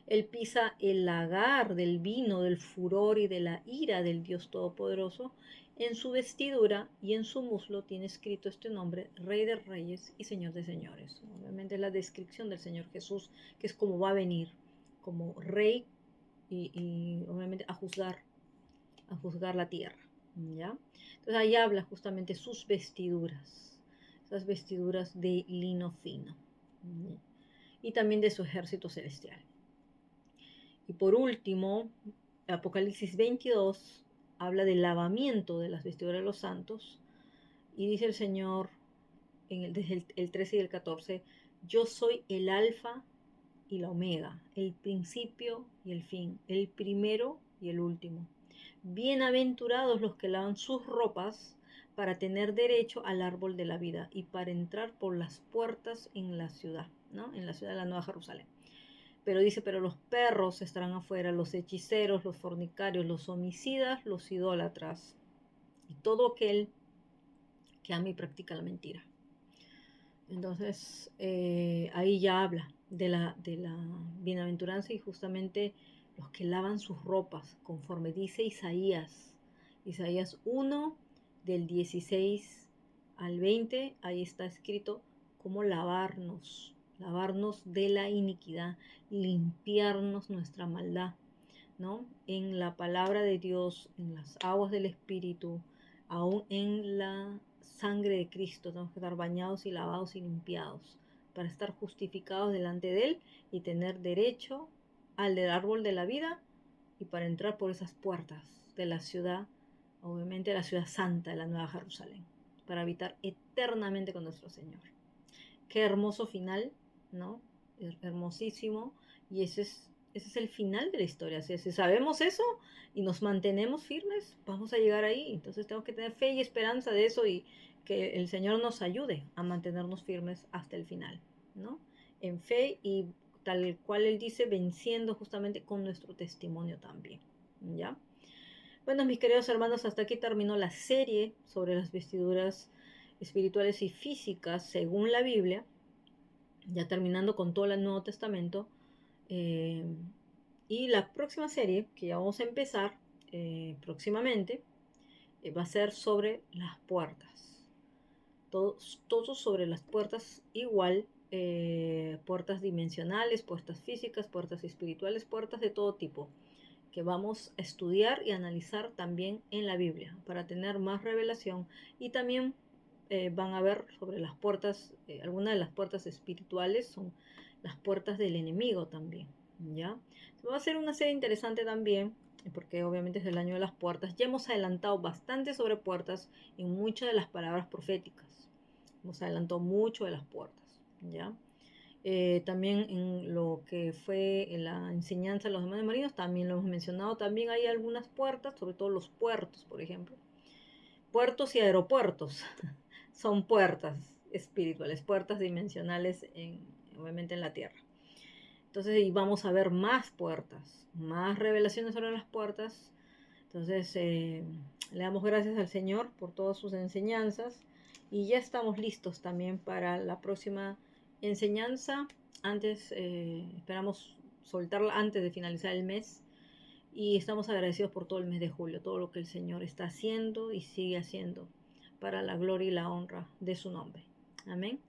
Él pisa el lagar del vino, del furor y de la ira del Dios Todopoderoso. En su vestidura y en su muslo tiene escrito este nombre, Rey de Reyes y Señor de Señores. Obviamente es la descripción del Señor Jesús, que es como va a venir, como Rey y obviamente a juzgar la tierra, ¿ya? Entonces ahí habla justamente sus vestiduras, esas vestiduras de lino fino, ¿ya? Y también de su ejército celestial. Y por último, Apocalipsis 22 habla del lavamiento de las vestiduras de los santos y dice el Señor desde el 13 y el 14, yo soy el alfa y la omega, el principio y el fin, el primero y el último. Bienaventurados los que lavan sus ropas para tener derecho al árbol de la vida y para entrar por las puertas en la ciudad, ¿no? En la ciudad de la Nueva Jerusalén. Pero dice, pero los perros estarán afuera, los hechiceros, los fornicarios, los homicidas, los idólatras y todo aquel que ama y practica la mentira. Entonces, ahí ya habla de la bienaventuranza y justamente los que lavan sus ropas, conforme dice Isaías 1, del 16 al 20, ahí está escrito cómo lavarnos de la iniquidad, limpiarnos nuestra maldad, ¿no? En la palabra de Dios, en las aguas del Espíritu, aún en la sangre de Cristo, tenemos que estar bañados y lavados y limpiados para estar justificados delante de Él y tener derecho al del árbol de la vida y para entrar por esas puertas de la ciudad, obviamente la ciudad santa de la Nueva Jerusalén, para habitar eternamente con nuestro Señor. Qué hermoso final, ¿no? Hermosísimo. Y ese es el final de la historia. Si sabemos eso y nos mantenemos firmes, vamos a llegar ahí. Entonces tenemos que tener fe y esperanza de eso y que el Señor nos ayude a mantenernos firmes hasta el final, ¿no? En fe y tal cual Él dice, venciendo justamente con nuestro testimonio también, ¿ya? Bueno, mis queridos hermanos, hasta aquí terminó la serie sobre las vestiduras espirituales y físicas según la Biblia, ya terminando con todo el Nuevo Testamento. Y la próxima serie que ya vamos a empezar próximamente va a ser sobre las puertas. Todo sobre las puertas igual, puertas dimensionales, puertas físicas, puertas espirituales, puertas de todo tipo, que vamos a estudiar y analizar también en la Biblia para tener más revelación. Y también van a ver sobre las puertas, algunas de las puertas espirituales son las puertas del enemigo también, ¿ya? Va a ser una serie interesante también, porque obviamente es el año de las puertas. Ya hemos adelantado bastante sobre puertas en muchas de las palabras proféticas. Hemos adelantado mucho de las puertas, ¿ya? También en lo que fue en la enseñanza de los demonios marinos, también lo hemos mencionado, también hay algunas puertas, sobre todo los puertos, por ejemplo. Puertos y aeropuertos son puertas espirituales, puertas dimensionales, obviamente en la tierra. Entonces, y vamos a ver más puertas, más revelaciones sobre las puertas. Entonces, le damos gracias al Señor por todas sus enseñanzas y ya estamos listos también para la próxima enseñanza. Antes, esperamos soltarla antes de finalizar el mes y estamos agradecidos por todo el mes de julio, todo lo que el Señor está haciendo y sigue haciendo para la gloria y la honra de su nombre. Amén.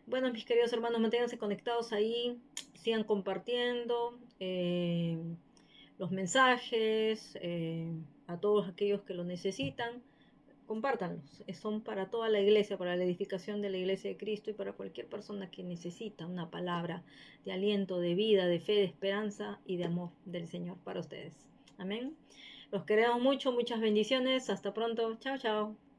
Bueno, mis queridos hermanos, manténganse conectados ahí, sigan compartiendo los mensajes a todos aquellos que lo necesitan. Compártanlos, son para toda la iglesia, para la edificación de la iglesia de Cristo y para cualquier persona que necesita una palabra de aliento, de vida, de fe, de esperanza y de amor del Señor para ustedes. Amén. Los queremos mucho, muchas bendiciones. Hasta pronto. Chao, chao.